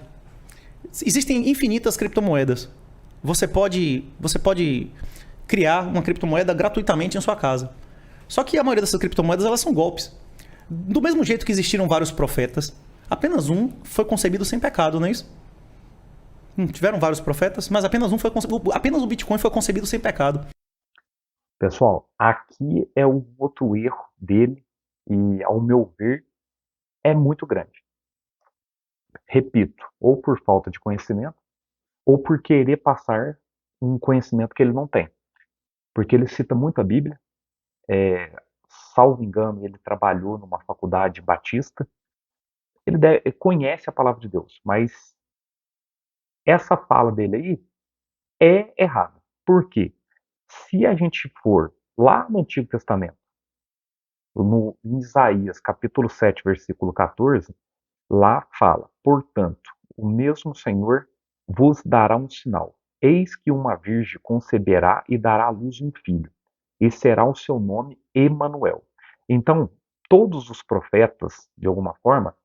existem infinitas criptomoedas. Você pode criar uma criptomoeda gratuitamente em sua casa. Só que a maioria dessas criptomoedas, elas são golpes. Do mesmo jeito que existiram vários profetas, apenas um foi concebido sem pecado, não é isso? Tiveram vários profetas, mas apenas o Bitcoin foi concebido sem pecado. Pessoal, aqui é um outro erro dele e, ao meu ver, é muito grande. Repito, ou por falta de conhecimento, ou por querer passar um conhecimento que ele não tem. Porque ele cita muito a Bíblia, salvo engano, ele trabalhou numa faculdade batista, ele conhece a palavra de Deus, mas essa fala dele aí é errada. Por quê? Se a gente for lá no Antigo Testamento, em Isaías capítulo 7, versículo 14, lá fala: portanto, o mesmo Senhor vos dará um sinal. Eis que uma virgem conceberá e dará à luz um filho, e será o seu nome Emanuel. Então, todos os profetas, de alguma forma,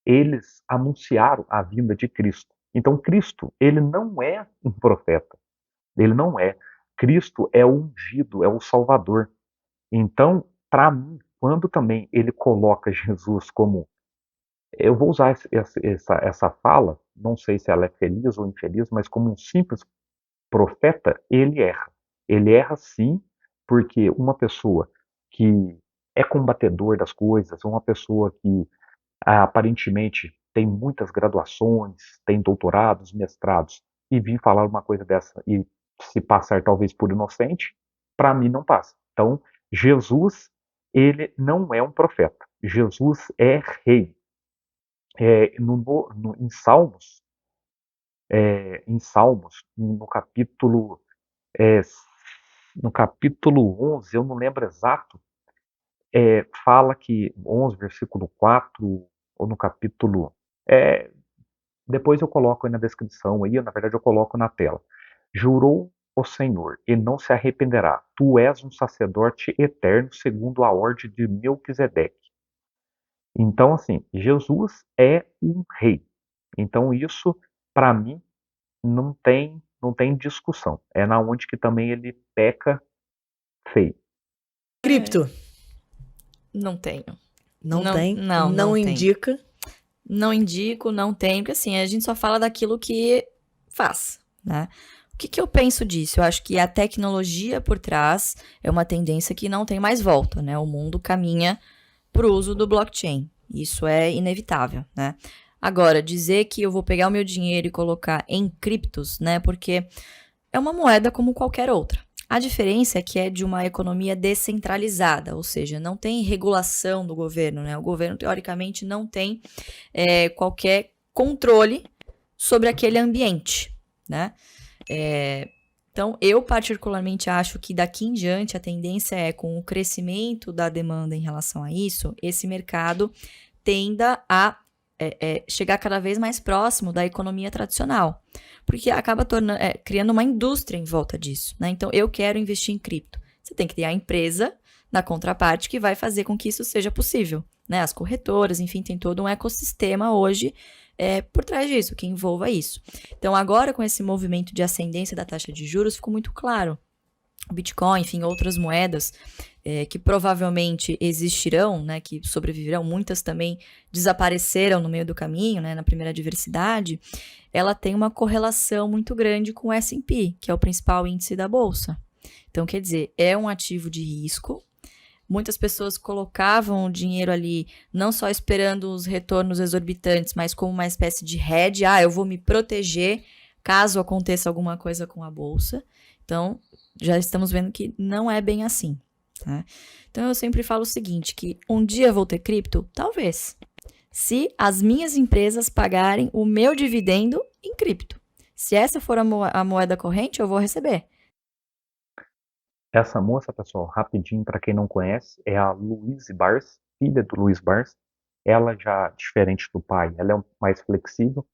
eles anunciaram a vinda de Cristo. Então, Cristo, ele não é um profeta. Ele não é. Cristo é o ungido, é o Salvador. Então, para mim, quando também ele coloca Jesus como... Eu vou usar essa fala, não sei se ela é feliz ou infeliz, mas como um simples profeta, ele erra. Ele erra sim, porque uma pessoa que é combatedor das coisas, uma pessoa que aparentemente tem muitas graduações, tem doutorados, mestrados, e vir falar uma coisa dessa e se passar talvez por inocente, para mim não passa. Então, Jesus, ele não é um profeta. Jesus é rei. Em Salmos, no capítulo 11, eu não lembro exato, fala que 11, versículo 4, ou no capítulo... depois eu coloco aí na descrição, aí, na verdade eu coloco na tela. Jurou o Senhor, e não se arrependerá. Tu és um sacerdote eterno, segundo a ordem de Melquisedeque. Então, assim, Jesus é um rei. Então, isso, para mim, não tem discussão. É na onde que também ele peca feio. Cripto. Não tenho. Não Não- tem? não, Não não tem. indica? Não indico, não tem, porque assim, a gente só fala daquilo que faz, né? O que eu penso disso? Eu acho que a tecnologia por trás é uma tendência que não tem mais volta, né? O mundo caminha para o uso do blockchain. Isso é inevitável, né? Agora, dizer que eu vou pegar o meu dinheiro e colocar em criptos, né? Porque é uma moeda como qualquer outra. A diferença é que é de uma economia descentralizada, ou seja, não tem regulação do governo, né? O governo, teoricamente, não tem qualquer controle sobre aquele ambiente, né? Então, eu particularmente acho que daqui em diante a tendência é, com o crescimento da demanda em relação a isso, esse mercado tenda a chegar cada vez mais próximo da economia tradicional, porque acaba criando uma indústria em volta disso, né? Então, eu quero investir em cripto. Você tem que ter a empresa na contraparte que vai fazer com que isso seja possível, né? As corretoras, enfim, tem todo um ecossistema hoje por trás disso, que envolva isso. Então, agora, com esse movimento de ascendência da taxa de juros, ficou muito claro. O Bitcoin, enfim, outras moedas que provavelmente existirão, né, que sobreviverão, muitas também desapareceram no meio do caminho, né, na primeira adversidade, ela tem uma correlação muito grande com o S&P, que é o principal índice da bolsa. Então, quer dizer, é um ativo de risco. Muitas pessoas colocavam o dinheiro ali, não só esperando os retornos exorbitantes, mas como uma espécie de hedge. Eu vou me proteger caso aconteça alguma coisa com a bolsa. Então, já estamos vendo que não é bem assim, tá? Então, eu sempre falo o seguinte, que um dia vou ter cripto? Talvez. Se as minhas empresas pagarem o meu dividendo em cripto. Se essa for a moeda corrente, eu vou receber. Essa moça, pessoal, rapidinho, para quem não conhece, é a Louise Barsi. filha do Luiz Barsi, ela já, diferente do pai, ela é mais flexível,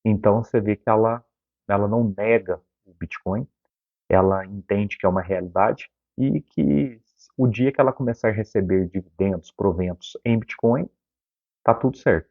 então você vê que ela não nega o Bitcoin, ela entende que é uma realidade e que o dia que ela começar a receber dividendos, proventos em Bitcoin, tá tudo certo.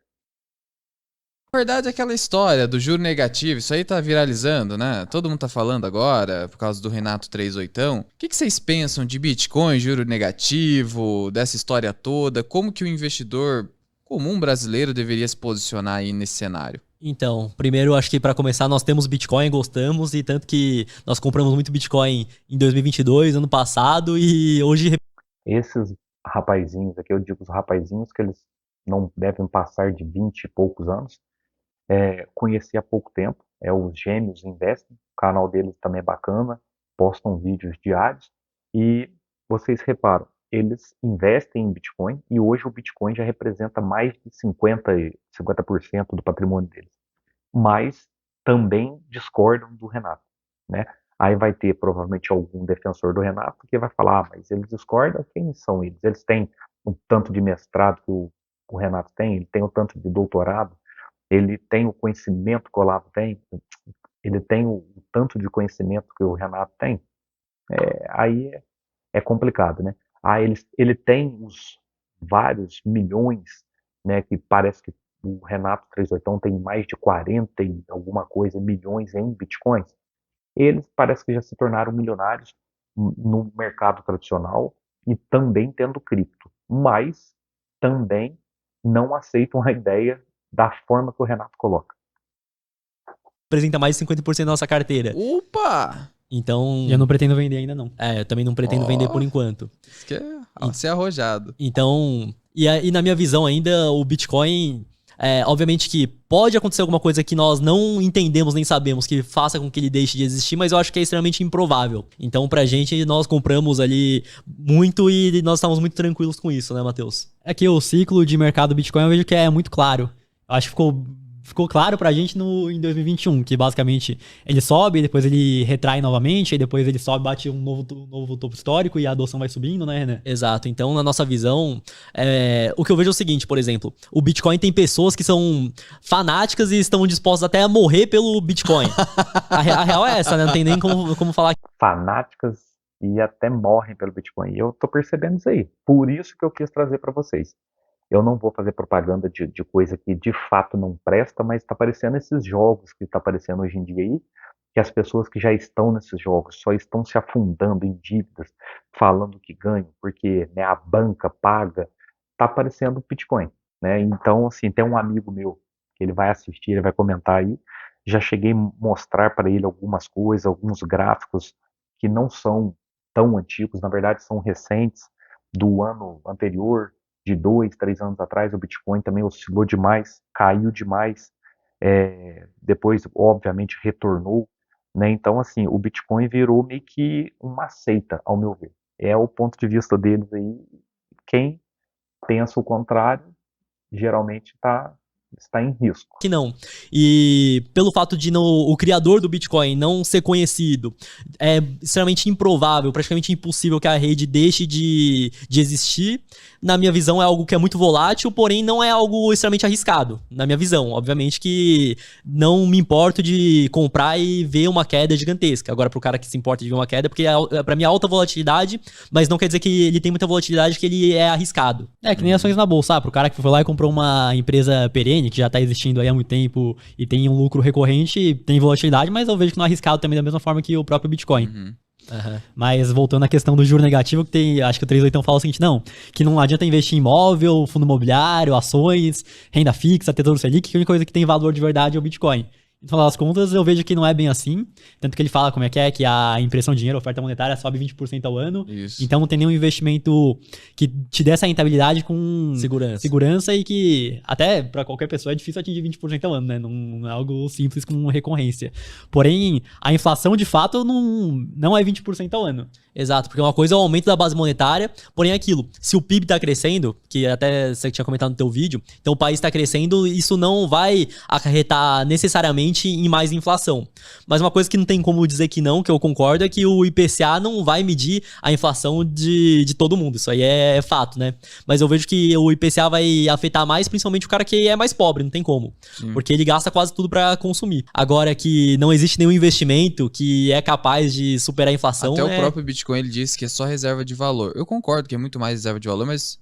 Na verdade, aquela história do juro negativo, isso aí tá viralizando, né? Todo mundo tá falando agora, por causa do Renato 38. O que vocês pensam de Bitcoin, juro negativo, dessa história toda? Como que o investidor comum brasileiro deveria se posicionar aí nesse cenário? Então, primeiro, acho que para começar, nós temos Bitcoin, gostamos, e tanto que nós compramos muito Bitcoin em 2022, ano passado, e hoje... Esses rapazinhos aqui, eu digo os rapazinhos que eles não devem passar de 20 e poucos anos, conheci há pouco tempo, os Gêmeos Investem, o canal deles também é bacana, postam vídeos diários, e vocês reparam, eles investem em Bitcoin, e hoje o Bitcoin já representa mais de 50% do patrimônio deles. Mas também discordam do Renato, né? Aí vai ter provavelmente algum defensor do Renato que vai falar, mas eles discordam, quem são eles? Eles têm um tanto de mestrado que o Renato tem, ele tem o tanto de doutorado, ele tem o conhecimento que o Olavo tem, ele tem o tanto de conhecimento que o Renato tem. Aí é complicado, né? Ele tem os vários milhões, né, que parece que o Renato 38 tem mais de 40 e alguma coisa milhões em bitcoins. Eles parece que já se tornaram milionários no mercado tradicional e também tendo cripto, mas também não aceitam a ideia da forma que o Renato coloca. Representa mais de 50% da nossa carteira. Opa! Então... Eu não pretendo vender ainda, não. Eu também não pretendo vender por enquanto. Isso que é ser arrojado. Então, e na minha visão ainda, o Bitcoin, obviamente que pode acontecer alguma coisa que nós não entendemos nem sabemos que faça com que ele deixe de existir, mas eu acho que é extremamente improvável. Então, pra gente, nós compramos ali muito e nós estamos muito tranquilos com isso, né, Matheus? É que o ciclo de mercado do Bitcoin eu vejo que é muito claro. Eu acho que ficou claro pra gente em 2021, que basicamente ele sobe, depois ele retrai novamente, aí depois ele sobe, bate um novo topo histórico e a adoção vai subindo, né, Renan? Exato. Então, na nossa visão, o que eu vejo é o seguinte, por exemplo, o Bitcoin tem pessoas que são fanáticas e estão dispostas até a morrer pelo Bitcoin. a real é essa, né? Não tem nem como falar. Fanáticas e até morrem pelo Bitcoin. E eu tô percebendo isso aí. Por isso que eu quis trazer para vocês. Eu não vou fazer propaganda de coisa que de fato não presta, mas está aparecendo esses jogos que está aparecendo hoje em dia aí, que as pessoas que já estão nesses jogos só estão se afundando em dívidas, falando que ganham, porque, né, a banca paga, está aparecendo Bitcoin, né? Então, assim, tem um amigo meu que ele vai assistir, ele vai comentar aí, já cheguei a mostrar para ele algumas coisas, alguns gráficos que não são tão antigos, na verdade são recentes, do ano anterior, de 2, 3 anos atrás, o Bitcoin também oscilou demais, caiu demais, depois, obviamente, retornou, né? Então, assim, o Bitcoin virou meio que uma seita, ao meu ver. É o ponto de vista deles aí. Quem pensa o contrário, geralmente está em risco. Que não. E pelo fato de o criador do Bitcoin não ser conhecido, é extremamente improvável, praticamente impossível que a rede deixe de existir. Na minha visão, é algo que é muito volátil, porém não é algo extremamente arriscado. Na minha visão, obviamente que não me importo de comprar e ver uma queda gigantesca. Agora, pro cara que se importa de ver uma queda, porque pra mim é alta volatilidade, mas não quer dizer que ele tem muita volatilidade, que ele é arriscado. É que nem ações na bolsa, pro cara que foi lá e comprou uma empresa perene, que já tá existindo aí há muito tempo e tem um lucro recorrente, tem volatilidade, mas eu vejo que não é arriscado também da mesma forma que o próprio Bitcoin. Uhum. Mas voltando à questão do juro negativo, acho que o 38 fala o seguinte, que não adianta investir em imóvel, fundo imobiliário, ações, renda fixa, tesouro Selic, que a única coisa que tem valor de verdade é o Bitcoin. No final das contas, eu vejo que não é bem assim. Tanto que ele fala como é que a impressão de dinheiro, a oferta monetária, sobe 20% ao ano. Isso. Então não tem nenhum investimento que te dê essa rentabilidade com segurança e que até para qualquer pessoa é difícil atingir 20% ao ano, né? Não é algo simples com recorrência. Porém, a inflação de fato não é 20% ao ano. Exato, porque uma coisa é o aumento da base monetária, porém aquilo, se o PIB tá crescendo, que até você tinha comentado no teu vídeo, então o país tá crescendo, isso não vai acarretar necessariamente em mais inflação. Mas uma coisa que não tem como dizer que não, que eu concordo, é que o IPCA não vai medir a inflação de todo mundo, isso aí é fato, né? Mas eu vejo que o IPCA vai afetar mais, principalmente o cara que é mais pobre, não tem como. Porque ele gasta quase tudo pra consumir. Agora que não existe nenhum investimento que é capaz de superar a inflação... Até o próprio Bitcoin ele disse que é só reserva de valor. Eu concordo que é muito mais reserva de valor, mas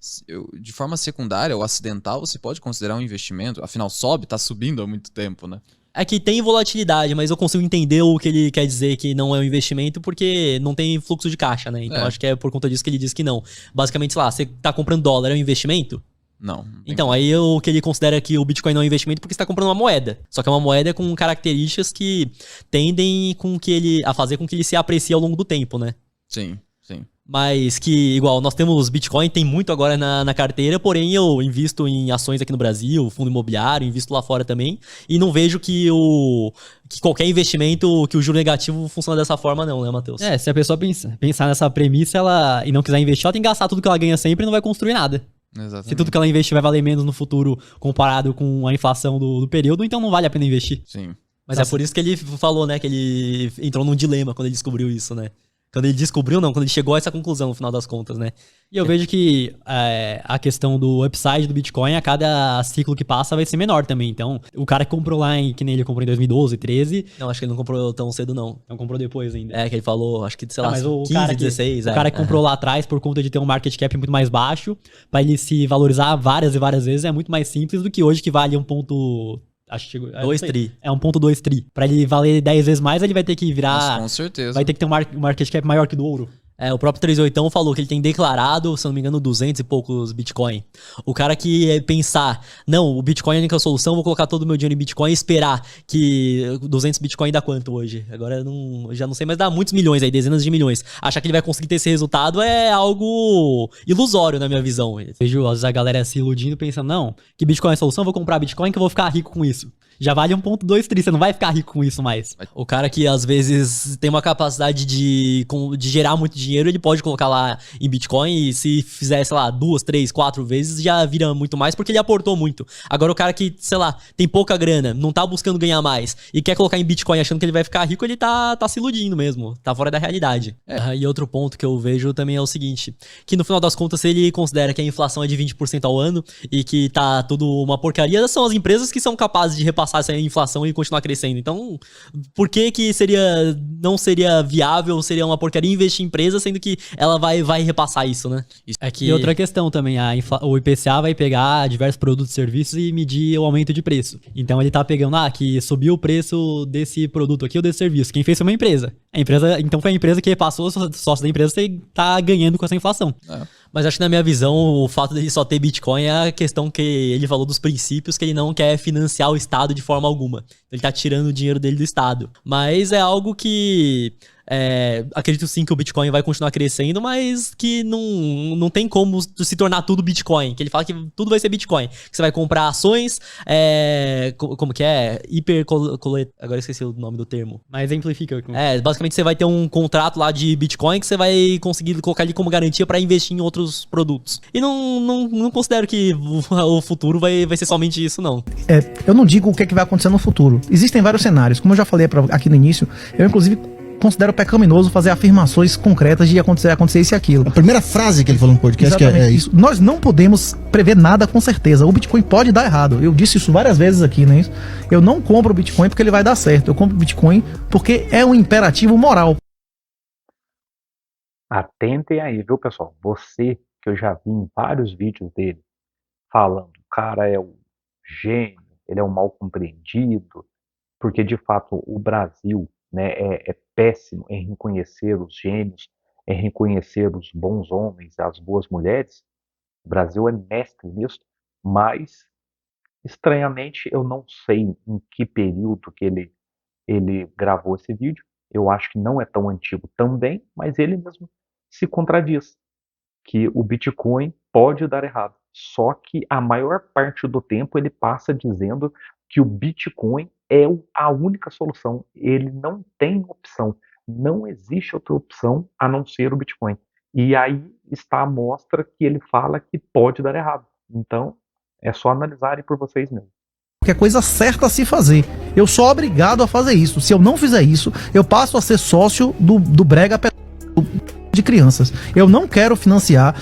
de forma secundária ou acidental você pode considerar um investimento. Afinal, tá subindo há muito tempo, né? É que tem volatilidade, mas eu consigo entender o que ele quer dizer que não é um investimento porque não tem fluxo de caixa, né? Então acho que é por conta disso que ele diz que não. Basicamente, sei lá, você tá comprando dólar, é um investimento? Não. Então, aí o que ele considera que o Bitcoin não é um investimento porque você está comprando uma moeda. Só que é uma moeda com características que tendem a fazer com que ele se aprecie ao longo do tempo, né? Sim. Mas que, igual, nós temos Bitcoin, tem muito agora na carteira, porém eu invisto em ações aqui no Brasil, fundo imobiliário, invisto lá fora também, e não vejo que qualquer investimento, que o juro negativo funciona dessa forma não, né, Matheus? Se a pessoa pensar nessa premissa e não quiser investir, ela tem que gastar tudo que ela ganha sempre e não vai construir nada. Exatamente. Se tudo que ela investir vai valer menos no futuro comparado com a inflação do período, então não vale a pena investir. Sim. Mas é por isso que ele falou, né, que ele entrou num dilema quando ele descobriu isso, né? Quando ele chegou a essa conclusão no final das contas, né? E eu vejo que a questão do upside do Bitcoin, a cada ciclo que passa, vai ser menor também. Então, o cara que comprou lá, que nem ele comprou em 2012, 13... Não, acho que ele não comprou tão cedo, não. Não comprou depois ainda. É, que ele falou, acho que, sei lá, mas o 15, cara 16. O cara que comprou lá atrás, por conta de ter um market cap muito mais baixo, pra ele se valorizar várias e várias vezes, é muito mais simples do que hoje, que vale 1.2 tri. É 1.2 tri. Pra ele valer 10 vezes mais, ele vai ter que virar... Nossa, com certeza. Vai ter que ter um market cap maior que o do ouro. O próprio 38 falou que ele tem declarado, se não me engano, 200 e poucos Bitcoin. O cara que pensar, não, o Bitcoin é a única solução, vou colocar todo o meu dinheiro em Bitcoin e esperar que 200 Bitcoin dá quanto hoje? Agora já não sei, mas dá muitos milhões aí, dezenas de milhões. Achar que ele vai conseguir ter esse resultado é algo ilusório na minha visão. Vejo às vezes a galera se iludindo, pensando, não, que Bitcoin é a solução, vou comprar Bitcoin que eu vou ficar rico com isso. Já vale 1.2 tri, você não vai ficar rico com isso mais. O cara que às vezes tem uma capacidade de gerar muito dinheiro, ele pode colocar lá em Bitcoin e se fizer, sei lá, 2, 3, 4 vezes, já vira muito mais porque ele aportou muito. Agora o cara que, sei lá, tem pouca grana, não tá buscando ganhar mais e quer colocar em Bitcoin achando que ele vai ficar rico, ele tá se iludindo mesmo, tá fora da realidade. E outro ponto que eu vejo também é o seguinte, que no final das contas, se ele considera que a inflação é de 20% ao ano e que tá tudo uma porcaria, são as empresas que são capazes de repassar essa inflação e continuar crescendo. Então, por que não seria viável, seria uma porcaria investir em empresa, sendo que ela vai repassar isso, né? E outra questão também, o IPCA vai pegar diversos produtos e serviços e medir o aumento de preço. Então ele tá pegando, que subiu o preço desse produto aqui ou desse serviço. Quem fez foi uma empresa. Então foi a empresa que repassou, o sócio da empresa tá ganhando com essa inflação. Mas acho que na minha visão, o fato dele só ter Bitcoin é a questão que ele falou dos princípios, que ele não quer financiar o Estado de forma alguma. Ele tá tirando o dinheiro dele do Estado. Mas é algo que... acredito sim que o Bitcoin vai continuar crescendo, mas que não tem como se tornar tudo Bitcoin. Que ele fala que tudo vai ser Bitcoin. Que você vai comprar ações, como que é? Agora eu esqueci o nome do termo. Mas exemplifica. Basicamente você vai ter um contrato lá de Bitcoin que você vai conseguir colocar ali como garantia para investir em outros produtos. E não considero que o futuro vai ser somente isso, não. Eu não digo o que vai acontecer no futuro. Existem vários cenários. Como eu já falei aqui no início, eu inclusive considero pecaminoso fazer afirmações concretas de acontecer isso e aquilo. A primeira frase que ele falou no podcast que é isso. Nós não podemos prever nada com certeza. O Bitcoin pode dar errado. Eu disse isso várias vezes aqui, né? Eu não compro o Bitcoin porque ele vai dar certo. Eu compro o Bitcoin porque é um imperativo moral. Atentem aí, viu, pessoal? Você, que eu já vi em vários vídeos dele, falando, o cara é um gênio, ele é um mal compreendido, porque, de fato, o Brasil, né, é péssimo em reconhecer os gênios, em reconhecer os bons homens, as boas mulheres. O Brasil é mestre nisso, mas, estranhamente, eu não sei em que período que ele gravou esse vídeo. Eu acho que não é tão antigo também, mas ele mesmo se contradiz, que o Bitcoin pode dar errado. Só que a maior parte do tempo ele passa dizendo que o Bitcoin é a única solução. Ele não tem opção. não existe outra opção a não ser o Bitcoin. E aí está a mostra que ele fala que pode dar errado. Então, é só analisarem por vocês mesmos. Que é coisa certa a se fazer. Eu sou obrigado a fazer isso. Se eu não fizer isso, eu passo a ser sócio do brega de crianças. Eu não quero financiar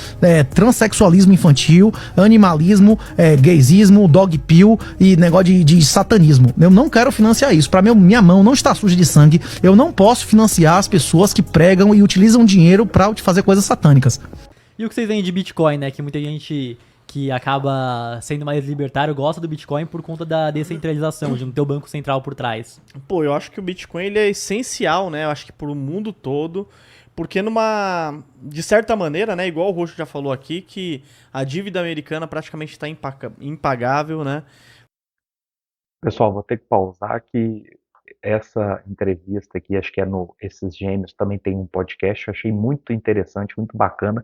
transexualismo infantil, animalismo, gaysismo, dog pill e negócio de satanismo. Eu não quero financiar isso. Para minha mão não está suja de sangue. Eu não posso financiar as pessoas que pregam e utilizam dinheiro para fazer coisas satânicas. E o que vocês veem de Bitcoin, né? Que muita gente que acaba sendo mais libertário gosta do Bitcoin por conta da descentralização, de não ter o banco central por trás. Pô, eu acho que o Bitcoin ele é essencial, né? Eu acho que pro mundo todo, porque de certa maneira, né, igual o Roxo já falou aqui, que a dívida americana praticamente está impagável, né? Pessoal, vou ter que pausar que essa entrevista aqui, acho que é no Esses Gêmeos, também tem um podcast, eu achei muito interessante, muito bacana,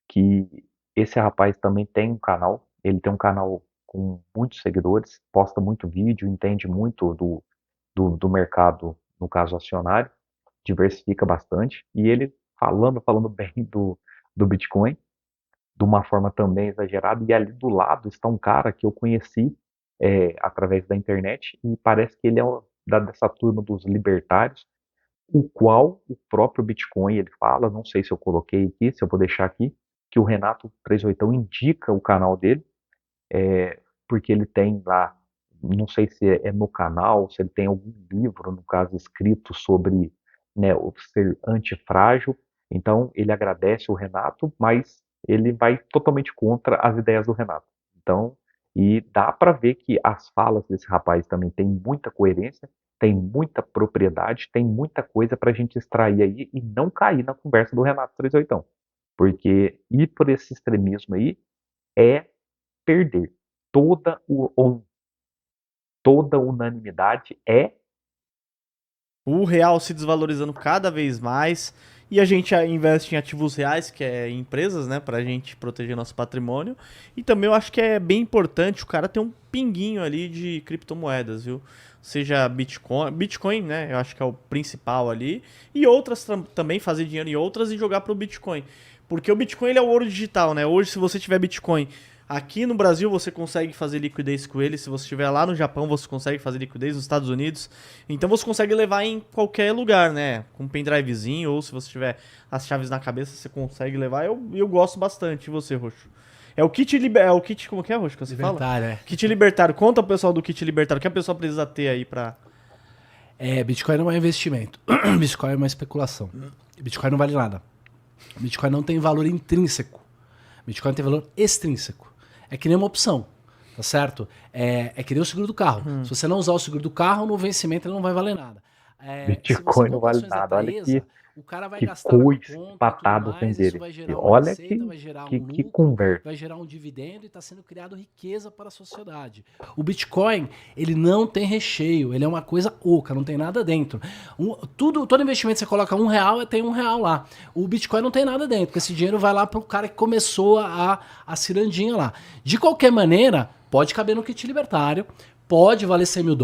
que esse rapaz também tem um canal, ele tem um canal com muitos seguidores, posta muito vídeo, entende muito do mercado, no caso acionário, diversifica bastante, e ele falando bem do Bitcoin, de uma forma também exagerada, e ali do lado está um cara que eu conheci através da internet, e parece que ele é dessa turma dos libertários, o qual o próprio Bitcoin, ele fala, não sei se eu coloquei aqui, se eu vou deixar aqui, que o Renato 38 indica o canal dele, porque ele tem lá, não sei se é no canal, se ele tem algum livro, no caso, escrito sobre, né, o ser antifrágil. Então, ele agradece o Renato, mas ele vai totalmente contra as ideias do Renato. Então, e dá para ver que as falas desse rapaz também tem muita coerência, tem muita propriedade, tem muita coisa para a gente extrair aí e não cair na conversa do Renato 38. Porque ir por esse extremismo aí é perder. Toda unanimidade é o real se desvalorizando cada vez mais e a gente investe em ativos reais, que é empresas, né, pra gente proteger nosso patrimônio. E também eu acho que é bem importante o cara ter um pinguinho ali de criptomoedas, viu? Seja Bitcoin, né, eu acho que é o principal ali, e outras também, fazer dinheiro em outras e jogar pro Bitcoin. Porque o Bitcoin ele é o ouro digital, né? Hoje, se você tiver Bitcoin aqui no Brasil, você consegue fazer liquidez com ele. Se você estiver lá no Japão, você consegue fazer liquidez nos Estados Unidos. Então, você consegue levar em qualquer lugar, né? Com um pendrivezinho, ou se você tiver as chaves na cabeça, você consegue levar. Eu gosto bastante. E você, Roxo? É o kit como que é, Roxo, que você libertário, fala? Kit libertário. Conta pro pessoal do kit libertário. O que a pessoa precisa ter aí pra... Bitcoin não é investimento. Bitcoin é uma especulação. Bitcoin não vale nada. Bitcoin não tem valor intrínseco. Bitcoin tem valor extrínseco. É que nem uma opção, tá certo? É que nem o seguro do carro. Se você não usar o seguro do carro, no vencimento ele não vai valer nada. Bitcoin não vale nada. Olha que o cara vai que gastar patado tem dele. Olha que conversa. Vai gerar um dividendo e está sendo criado riqueza para a sociedade. O Bitcoin, ele não tem recheio, ele é uma coisa oca, não tem nada dentro. Todo investimento que você coloca R$1, tem R$1 lá. O Bitcoin não tem nada dentro, porque esse dinheiro vai lá para o cara que começou a cirandinha lá. De qualquer maneira, pode caber no kit libertário, pode valer $100 mil,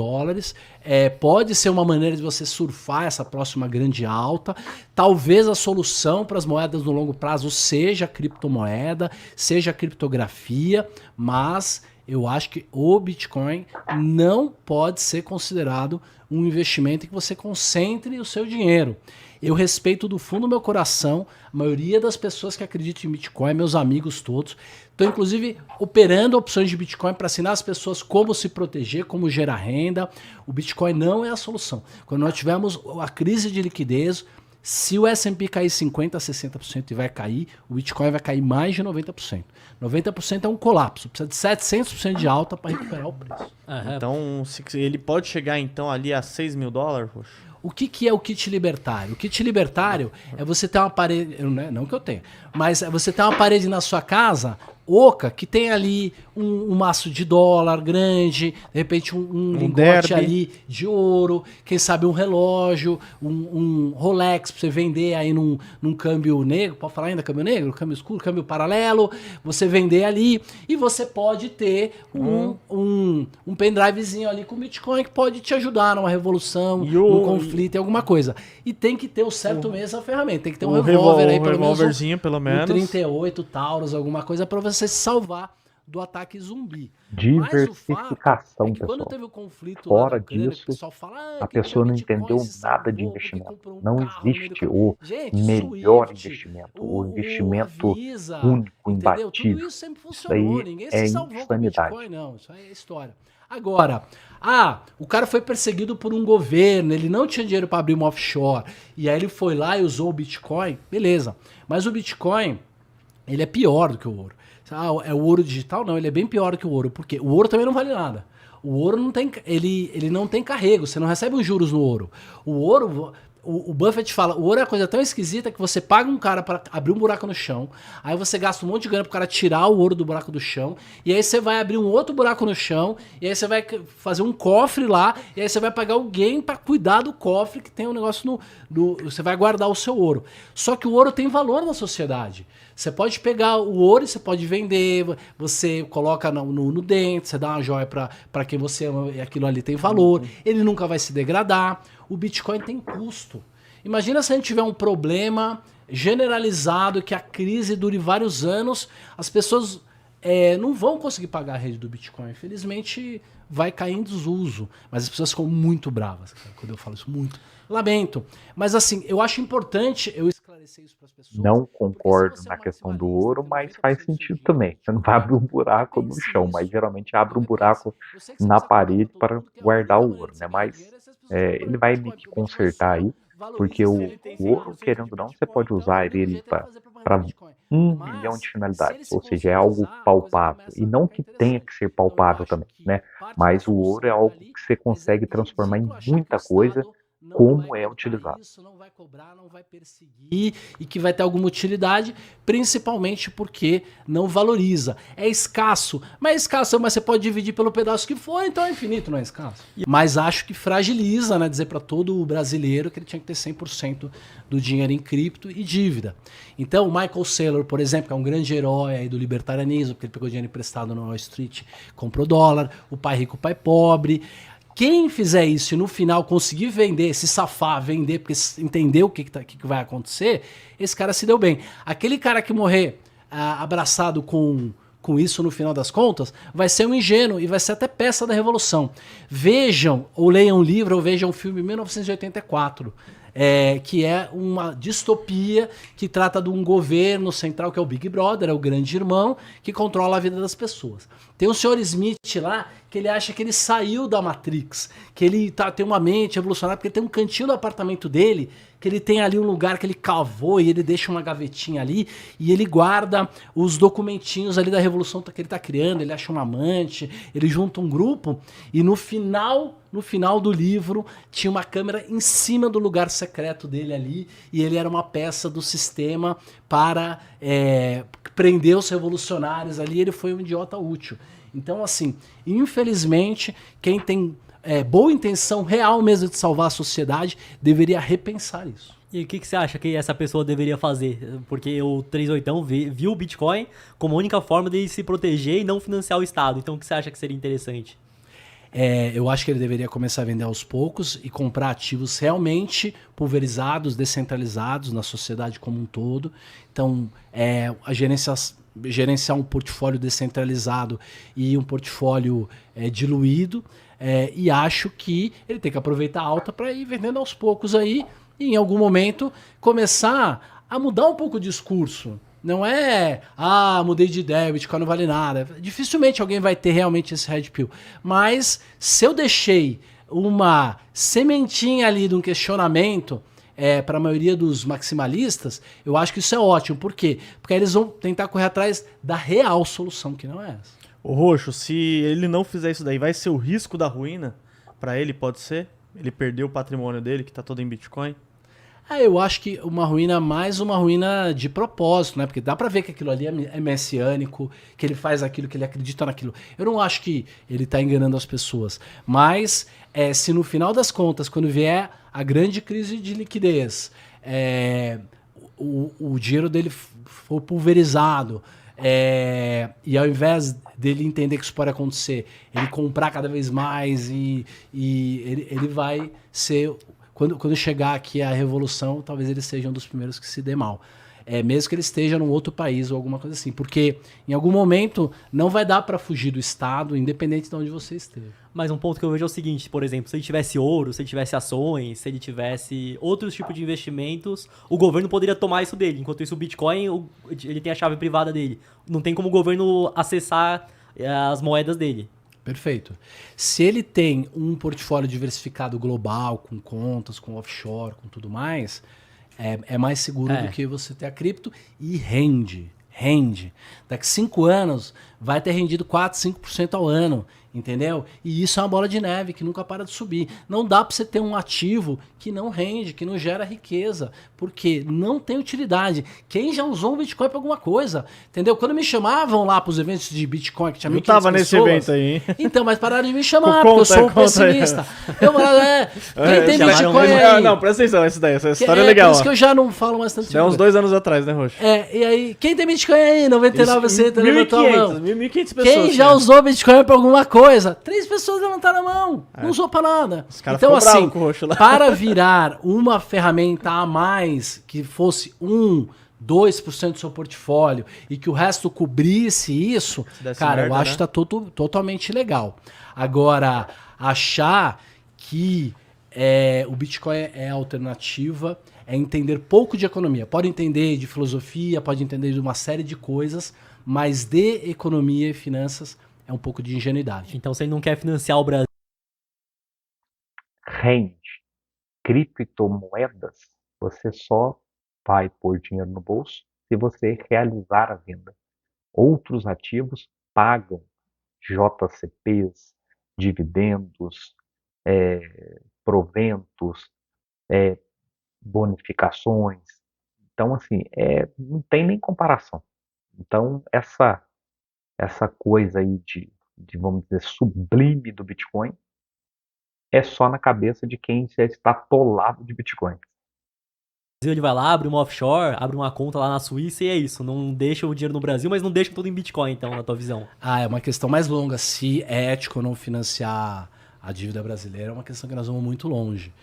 pode ser uma maneira de você surfar essa próxima grande alta. Talvez a solução para as moedas no longo prazo seja a criptomoeda, seja a criptografia, mas eu acho que o Bitcoin não pode ser considerado um investimento em que você concentre o seu dinheiro. Eu respeito do fundo do meu coração a maioria das pessoas que acreditam em Bitcoin, meus amigos todos. Estou, inclusive, operando opções de Bitcoin para ensinar as pessoas como se proteger, como gerar renda. O Bitcoin não é a solução. Quando nós tivermos a crise de liquidez, se o S&P cair 50%, 60% e vai cair, o Bitcoin vai cair mais de 90%. 90% é um colapso. Precisa de 700% de alta para recuperar o preço. Então, ele pode chegar então ali a $6 mil, Roxo? O que é o kit libertário? O kit libertário é você ter uma parede, não que eu tenha, mas é você ter uma parede na sua casa oca que tem ali um maço de dólar grande, de repente um lingote derby ali de ouro, quem sabe um relógio, um Rolex pra você vender aí num câmbio negro, pode falar ainda câmbio negro, câmbio escuro, câmbio paralelo, você vender ali e você pode ter um pendrivezinho ali com Bitcoin que pode te ajudar numa revolução, num conflito, em alguma coisa. E tem que ter o certo mesmo a ferramenta, tem que ter um revólver aí, pelo menos revólverzinho, pelo menos. 38 Taurus, alguma coisa pra você se salvar do ataque zumbi. Diversificação, Mas quando pessoal. teve o conflito lá Fora na Ucrânia, disso, o pessoal fala, a pessoa não entendeu nada de investimento. Não existe o melhor investimento, o investimento único, imbatível. Tudo isso sempre Isso funcionou, aí ninguém é se salvou com insanidade. Bitcoin, não. Isso aí é história. Agora, o cara foi perseguido por um governo, ele não tinha dinheiro para abrir uma offshore, e aí ele foi lá e usou o Bitcoin, beleza. Mas o Bitcoin, ele é pior do que o ouro. É o ouro digital? Não, ele é bem pior do que o ouro, porque o ouro também não vale nada. O ouro não tem, ele não tem carrego, você não recebe os juros no ouro. O ouro... O Buffett fala, o ouro é uma coisa tão esquisita que você paga um cara para abrir um buraco no chão, aí você gasta um monte de grana pro cara tirar o ouro do buraco do chão, e aí você vai abrir um outro buraco no chão, e aí você vai fazer um cofre lá, e aí você vai pagar alguém para cuidar do cofre que tem um negócio você vai guardar o seu ouro. Só que o ouro tem valor na sociedade. Você pode pegar o ouro e você pode vender, você coloca no dente, você dá uma joia para quem você ama e aquilo ali tem valor, ele nunca vai se degradar. O Bitcoin tem custo. Imagina se a gente tiver um problema generalizado, que a crise dure vários anos, as pessoas não vão conseguir pagar a rede do Bitcoin. Infelizmente, vai cair em desuso. Mas as pessoas ficam muito bravas, cara, quando eu falo isso, muito. Lamento. Mas assim, eu acho importante eu esclarecer isso para as pessoas. Não concordo na questão do ouro, mas faz sentido também. Você não vai abrir um buraco no chão, mas geralmente abre um buraco na parede para guardar o ouro, né? Mas ele vai meio que consertar aí, porque o ouro, querendo ou não, você pode usar ele para 1 milhão de finalidades, ou seja, é algo palpável, e não que tenha que ser palpável também, né? Mas o ouro é algo que você consegue transformar em muita coisa, como é utilizado. Não vai cobrar, não vai perseguir e que vai ter alguma utilidade, principalmente porque não valoriza. É escasso, mas é escasso, mas você pode dividir pelo pedaço que for, então é infinito, não é escasso. Mas acho que fragiliza, né, dizer para todo o brasileiro que ele tinha que ter 100% do dinheiro em cripto e dívida. Então, o Michael Saylor, por exemplo, que é um grande herói aí do libertarianismo, porque ele pegou dinheiro emprestado no Wall Street, comprou dólar, o pai rico, o pai pobre. Quem fizer isso e no final conseguir vender, se safar, vender, porque entender o que vai acontecer, esse cara se deu bem. Aquele cara que morrer abraçado com isso no final das contas, vai ser um ingênuo e vai ser até peça da revolução. Vejam, ou leiam um livro, ou vejam um filme 1984, que é uma distopia que trata de um governo central, que é o Big Brother, é o grande irmão, que controla a vida das pessoas. Tem o Sr. Smith lá, que ele acha que ele saiu da Matrix, que ele tem uma mente revolucionária, porque ele tem um cantinho do apartamento dele, que ele tem ali um lugar que ele cavou e ele deixa uma gavetinha ali e ele guarda os documentinhos ali da revolução que ele está criando, ele acha um amante, ele junta um grupo e no final do livro tinha uma câmera em cima do lugar secreto dele ali e ele era uma peça do sistema para prender os revolucionários ali, ele foi um idiota útil. Então, assim, infelizmente, quem tem boa intenção real mesmo de salvar a sociedade deveria repensar isso. E o que você acha que essa pessoa deveria fazer? Porque o 38 viu o Bitcoin como a única forma de se proteger e não financiar o Estado. Então, o que você acha que seria interessante? Eu acho que ele deveria começar a vender aos poucos e comprar ativos realmente pulverizados, descentralizados na sociedade como um todo. Então, gerenciar um portfólio descentralizado e um portfólio diluído. E acho que ele tem que aproveitar a alta para ir vendendo aos poucos aí e em algum momento começar a mudar um pouco o discurso. Não é, mudei de ideia, o Bitcoin não vale nada. Dificilmente alguém vai ter realmente esse red pill. Mas se eu deixei uma sementinha ali de um questionamento para a maioria dos maximalistas, eu acho que isso é ótimo. Por quê? Porque aí eles vão tentar correr atrás da real solução, que não é essa. O Roxo, se ele não fizer isso daí, vai ser o risco da ruína para ele, pode ser? Ele perdeu o patrimônio dele, que tá todo em Bitcoin? Eu acho que uma ruína mais uma ruína de propósito, né? Porque dá pra ver que aquilo ali é messiânico, que ele faz aquilo, que ele acredita naquilo. Eu não acho que ele tá enganando as pessoas. Mas se no final das contas, quando vier a grande crise de liquidez, o dinheiro dele for pulverizado, e ao invés dele entender que isso pode acontecer, ele comprar cada vez mais e ele vai ser... Quando chegar aqui a revolução, talvez ele seja um dos primeiros que se dê mal. Mesmo que ele esteja num outro país ou alguma coisa assim. Porque em algum momento não vai dar para fugir do Estado, independente de onde você esteja. Mas um ponto que eu vejo é o seguinte, por exemplo, se ele tivesse ouro, se ele tivesse ações, se ele tivesse outros tipos de investimentos, o governo poderia tomar isso dele. Enquanto isso, o Bitcoin, ele tem a chave privada dele. Não tem como o governo acessar as moedas dele. Perfeito. Se ele tem um portfólio diversificado global, com contas, com offshore, com tudo mais, é mais seguro do que você ter a cripto e rende. Daqui 5 anos vai ter rendido 4, 5% ao ano, entendeu? E isso é uma bola de neve que nunca para de subir. Não dá para você ter um ativo que não rende, que não gera riqueza, porque não tem utilidade. Quem já usou um Bitcoin para alguma coisa, entendeu? Quando me chamavam lá para os eventos de Bitcoin, que tinha 1.500 pessoas... Eu tava nesse evento aí, hein? Então, mas pararam de me chamar, porque eu sou um pessimista. Eu falava, quem tem Bitcoin aí... Não, presta atenção, essa história é legal. Por isso que eu já não falo mais tanto. Isso é uns 2 anos atrás, né, Roxo? E aí, quem tem Bitcoin aí? 99% levantou a mão. 1.500 pessoas. Quem já usou Bitcoin para alguma coisa? 3 pessoas levantaram a mão. Não usou para nada. Então, assim, para virar uma ferramenta a mais que fosse 2% do seu portfólio e que o resto cobrisse isso, cara, merda, eu acho que tá totalmente legal. Agora, achar que o Bitcoin é alternativa, é entender pouco de economia. Pode entender de filosofia, pode entender de uma série de coisas, mas de economia e finanças é um pouco de ingenuidade. Então, se ele não quer financiar o Brasil... Rende. Criptomoedas, você só vai pôr dinheiro no bolso se você realizar a venda. Outros ativos pagam JCPs, dividendos, proventos, bonificações. Então, assim, não tem nem comparação. Então, essa coisa aí de, vamos dizer, sublime do Bitcoin é só na cabeça de quem já está atolado de Bitcoin. Ele vai lá, abre uma offshore, abre uma conta lá na Suíça e é isso. Não deixa o dinheiro no Brasil, mas não deixa tudo em Bitcoin, então, na tua visão. É uma questão mais longa. Se é ético ou não financiar a dívida brasileira, é uma questão que nós vamos muito longe.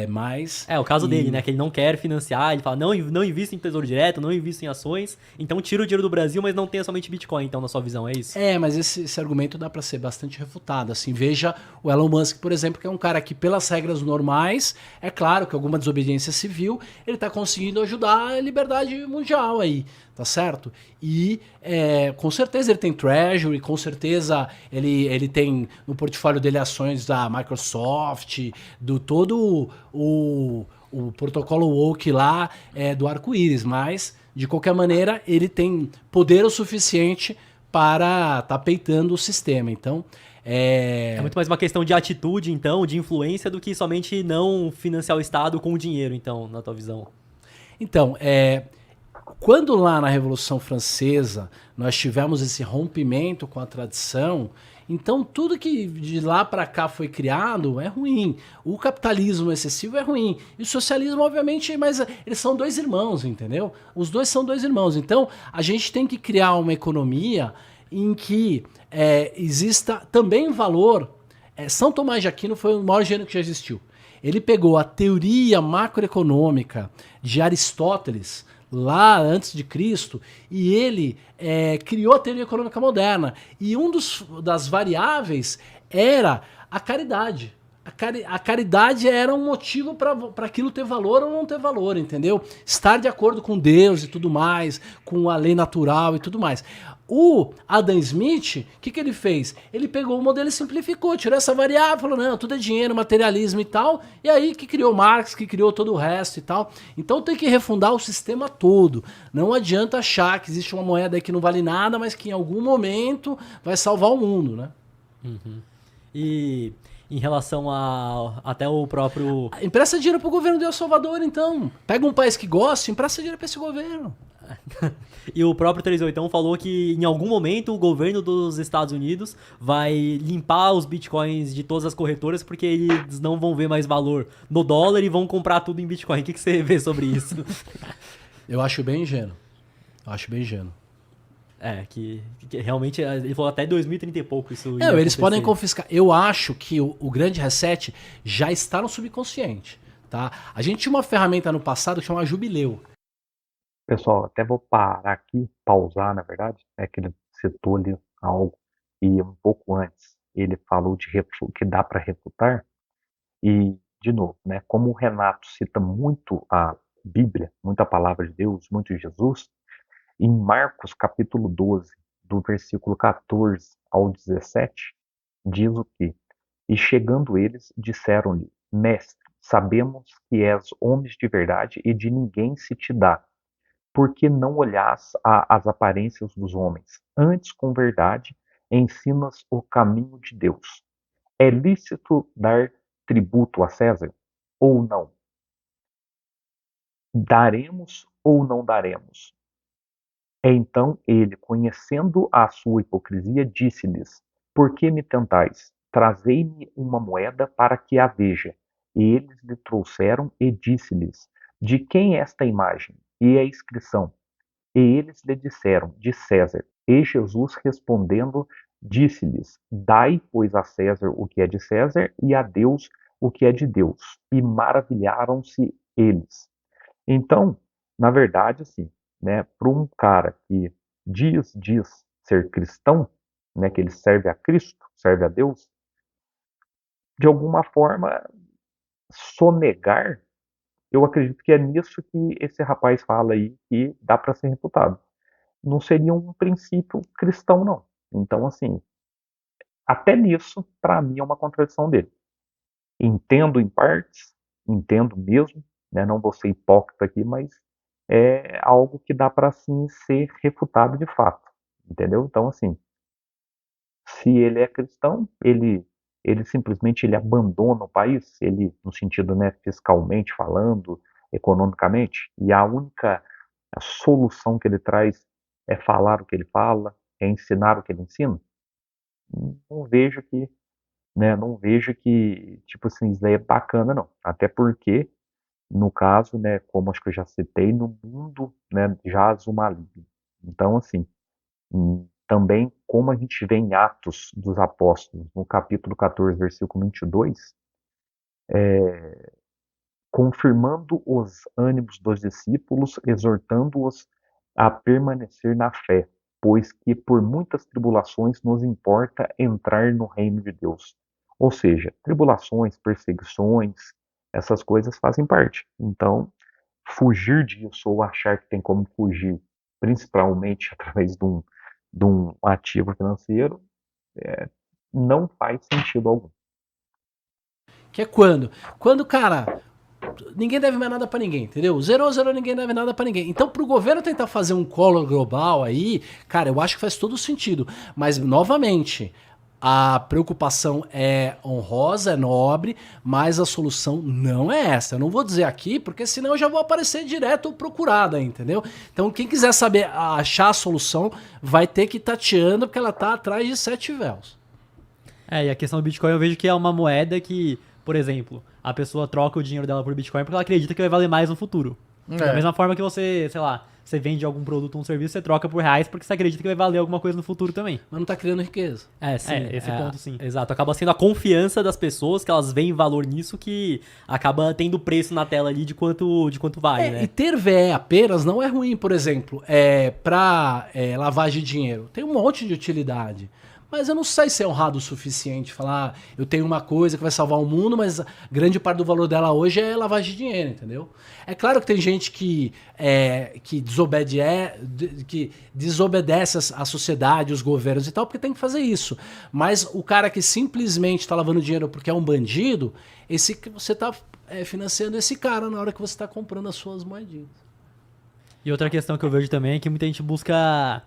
Mas... o caso dele, né? Que ele não quer financiar, ele fala, não invisto em tesouro direto, não invisto em ações, então tira o dinheiro do Brasil, mas não tenha somente Bitcoin, então, na sua visão, é isso? Mas esse argumento dá para ser bastante refutado, assim, veja o Elon Musk, por exemplo, que é um cara que, pelas regras normais, é claro que alguma desobediência civil, ele tá conseguindo ajudar a liberdade mundial aí, tá certo? E com certeza ele tem treasury, com certeza ele tem no portfólio dele ações da Microsoft, do todo o protocolo woke lá do arco-íris, mas de qualquer maneira ele tem poder o suficiente para tá peitando o sistema. Então é muito mais uma questão de atitude, então, de influência, do que somente não financiar o Estado com o dinheiro, então, na tua visão. Então, quando lá na Revolução Francesa nós tivemos esse rompimento com a tradição, então tudo que de lá para cá foi criado é ruim. O capitalismo excessivo é ruim. E o socialismo, obviamente, mas eles são 2 irmãos, entendeu? Os dois são 2 irmãos. Então a gente tem que criar uma economia em que exista também valor. São Tomás de Aquino foi o maior gênio que já existiu. Ele pegou a teoria macroeconômica de Aristóteles, lá antes de Cristo, e ele criou a teoria econômica moderna. E das variáveis era a caridade. A caridade era um motivo para aquilo ter valor ou não ter valor, entendeu? Estar de acordo com Deus e tudo mais, com a lei natural e tudo mais. O Adam Smith, o que ele fez? Ele pegou o modelo e simplificou, tirou essa variável, falou, não, tudo é dinheiro, materialismo e tal, e aí que criou Marx, que criou todo o resto e tal. Então tem que refundar o sistema todo. Não adianta achar que existe uma moeda aí que não vale nada, mas que em algum momento vai salvar o mundo, né? Uhum. E em relação a até o próprio... Empresta dinheiro pro governo de El Salvador, então. Pega um país que gosta, empresta dinheiro pra esse governo. E o próprio 38 falou que em algum momento o governo dos Estados Unidos vai limpar os bitcoins de todas as corretoras porque eles não vão ver mais valor no dólar e vão comprar tudo em bitcoin. O que você vê sobre isso? Eu acho bem ingênuo. Que realmente, ele falou até 2030 e pouco isso. Eles podem confiscar. Eu acho que o grande reset já está no subconsciente, tá? A gente tinha uma ferramenta no passado que chama Jubileu. Pessoal, até vou parar aqui, pausar, na verdade, que ele citou ali algo, e um pouco antes ele falou de que dá para refutar, e, de novo, né, como o Renato cita muito a Bíblia, muito a palavra de Deus, muito Jesus, em Marcos capítulo 12, do versículo 14 ao 17, diz o quê? E chegando eles, disseram-lhe, Mestre, sabemos que és homem de verdade e de ninguém se te dá, porque não olhas as aparências dos homens, antes com verdade ensinas o caminho de Deus. É lícito dar tributo a César ou não? Daremos ou não daremos? Então ele, conhecendo a sua hipocrisia, disse-lhes, por que me tentais? Trazei-me uma moeda para que a veja. E eles lhe trouxeram e disse-lhes, de quem é esta imagem? E a inscrição. E eles lhe disseram, de César. E Jesus respondendo, disse-lhes, dai, pois, a César o que é de César, e a Deus o que é de Deus. E maravilharam-se eles. Então, na verdade, assim, né, para um cara que diz ser cristão, né, que ele serve a Cristo, serve a Deus, de alguma forma, sonegar, eu acredito que é nisso que esse rapaz fala aí que dá para ser refutado. Não seria um princípio cristão, não. Então, assim, até nisso, para mim, é uma contradição dele. Entendo em partes, entendo mesmo, né, não vou ser hipócrita aqui, mas é algo que dá para, sim, ser refutado de fato. Entendeu? Então, assim, se ele é cristão, ele simplesmente ele abandona o país, ele no sentido, né, fiscalmente falando, economicamente, e a solução que ele traz é falar o que ele fala, é ensinar o que ele ensina. Não vejo que tipo assim, isso daí é bacana, não. Até porque, no caso, né, como acho que eu já citei, no mundo, né, jaz o maligno. Então, assim, também, como a gente vê em Atos dos Apóstolos, no capítulo 14, versículo 22, confirmando os ânimos dos discípulos, exortando-os a permanecer na fé, pois que por muitas tribulações nos importa entrar no reino de Deus. Ou seja, tribulações, perseguições, essas coisas fazem parte. Então, fugir disso ou achar que tem como fugir, principalmente através de um ativo financeiro, não faz sentido algum. Que é quando? Quando, cara, ninguém deve mais nada pra ninguém, entendeu? Zerou, ninguém deve nada pra ninguém. Então, pro governo tentar fazer um colo global aí, cara, eu acho que faz todo sentido. Mas, novamente, a preocupação é honrosa, é nobre, mas a solução não é essa. Eu não vou dizer aqui, porque senão eu já vou aparecer direto procurada, entendeu? Então, quem quiser saber, achar a solução, vai ter que ir tateando, porque ela tá atrás de 7 véus. E a questão do Bitcoin eu vejo que é uma moeda que, por exemplo, a pessoa troca o dinheiro dela por Bitcoin porque ela acredita que vai valer mais no futuro. Da mesma forma que você, sei lá, você vende algum produto ou um serviço, você troca por reais porque você acredita que vai valer alguma coisa no futuro também. Mas não tá criando riqueza. Sim. Esse ponto sim. Exato. Acaba sendo a confiança das pessoas, que elas veem valor nisso, que acaba tendo preço na tela ali de quanto vale, né? E ter VE apenas não é ruim, por exemplo, pra lavagem de dinheiro. Tem um monte de utilidade. Mas eu não sei se é honrado o suficiente falar, eu tenho uma coisa que vai salvar o mundo, mas grande parte do valor dela hoje é lavagem de dinheiro, entendeu? É claro que tem gente que desobedece a sociedade, os governos e tal, porque tem que fazer isso. Mas o cara que simplesmente está lavando dinheiro porque é um bandido, você está financiando esse cara na hora que você está comprando as suas moedinhas. E outra questão que eu vejo também é que muita gente busca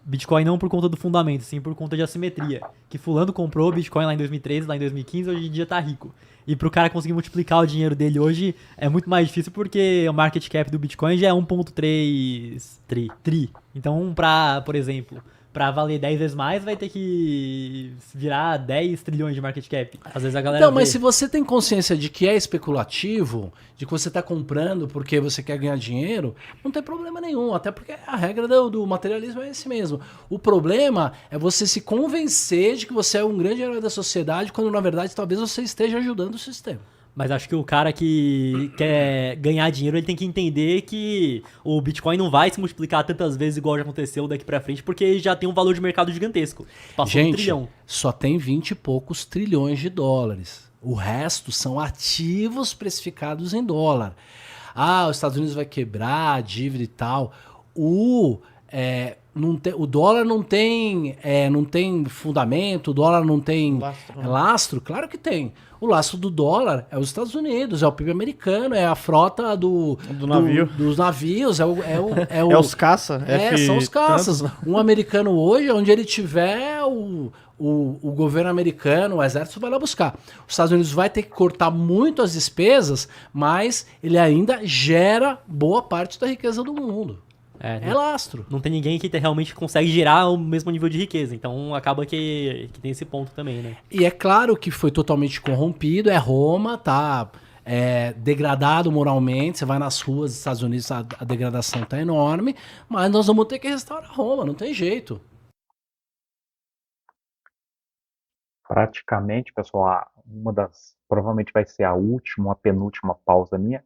Bitcoin não por conta do fundamento, sim por conta de assimetria. Que fulano comprou Bitcoin lá em 2013, lá em 2015, hoje em dia tá rico. E pro cara conseguir multiplicar o dinheiro dele hoje é muito mais difícil porque o market cap do Bitcoin já é 1.3 tri. Então, por exemplo, pra valer 10 vezes mais, vai ter que virar 10 trilhões de market cap. Às vezes a galera Não, mas se você tem consciência de que é especulativo, de que você está comprando porque você quer ganhar dinheiro, não tem problema nenhum. Até porque a regra do materialismo é esse mesmo. O problema é você se convencer de que você é um grande herói da sociedade, quando na verdade talvez você esteja ajudando o sistema. Mas acho que o cara que quer ganhar dinheiro, ele tem que entender que o Bitcoin não vai se multiplicar tantas vezes igual já aconteceu daqui pra frente, porque já tem um valor de mercado gigantesco. Passou Gente, um trilhão. Só tem 20 e poucos trilhões de dólares. O resto são ativos precificados em dólar. Ah, os Estados Unidos vai quebrar, a dívida e tal. O dólar não tem fundamento, o dólar não tem lastro. Claro que tem. O lastro do dólar é os Estados Unidos, é o PIB americano, é a frota dos navios, é os caça. São os caças. Um americano hoje, onde ele tiver o governo americano, o exército vai lá buscar. Os Estados Unidos vai ter que cortar muito as despesas, mas ele ainda gera boa parte da riqueza do mundo. É lastro. Não tem ninguém que realmente consegue gerar o mesmo nível de riqueza. Então acaba que tem esse ponto também, né? E é claro que foi totalmente corrompido. É Roma, tá degradado moralmente. Você vai nas ruas dos Estados Unidos, a degradação tá enorme. Mas nós vamos ter que restaurar Roma, não tem jeito. Praticamente, pessoal, provavelmente vai ser a penúltima pausa minha.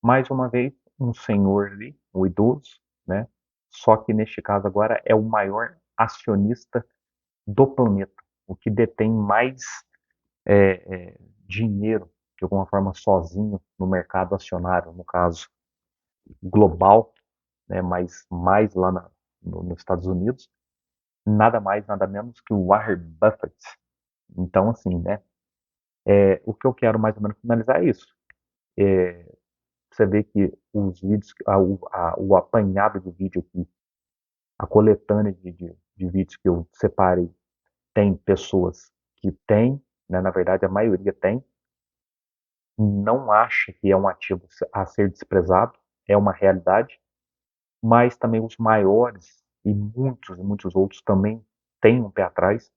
Mais uma vez, um senhor ali, um idoso, né? Só que neste caso agora é o maior acionista do planeta, o que detém mais dinheiro, de alguma forma, sozinho no mercado acionário, no caso global, né? Mas mais lá nos Estados Unidos, nada mais, nada menos que o Warren Buffett. Então, assim, né? O que eu quero mais ou menos finalizar é isso. Você vê que os vídeos, o apanhado de vídeo aqui, a coletânea de vídeos que eu separei, tem pessoas que têm, né, na verdade a maioria tem, não acha que é um ativo a ser desprezado, é uma realidade, mas também os maiores e muitos outros também têm um pé atrás,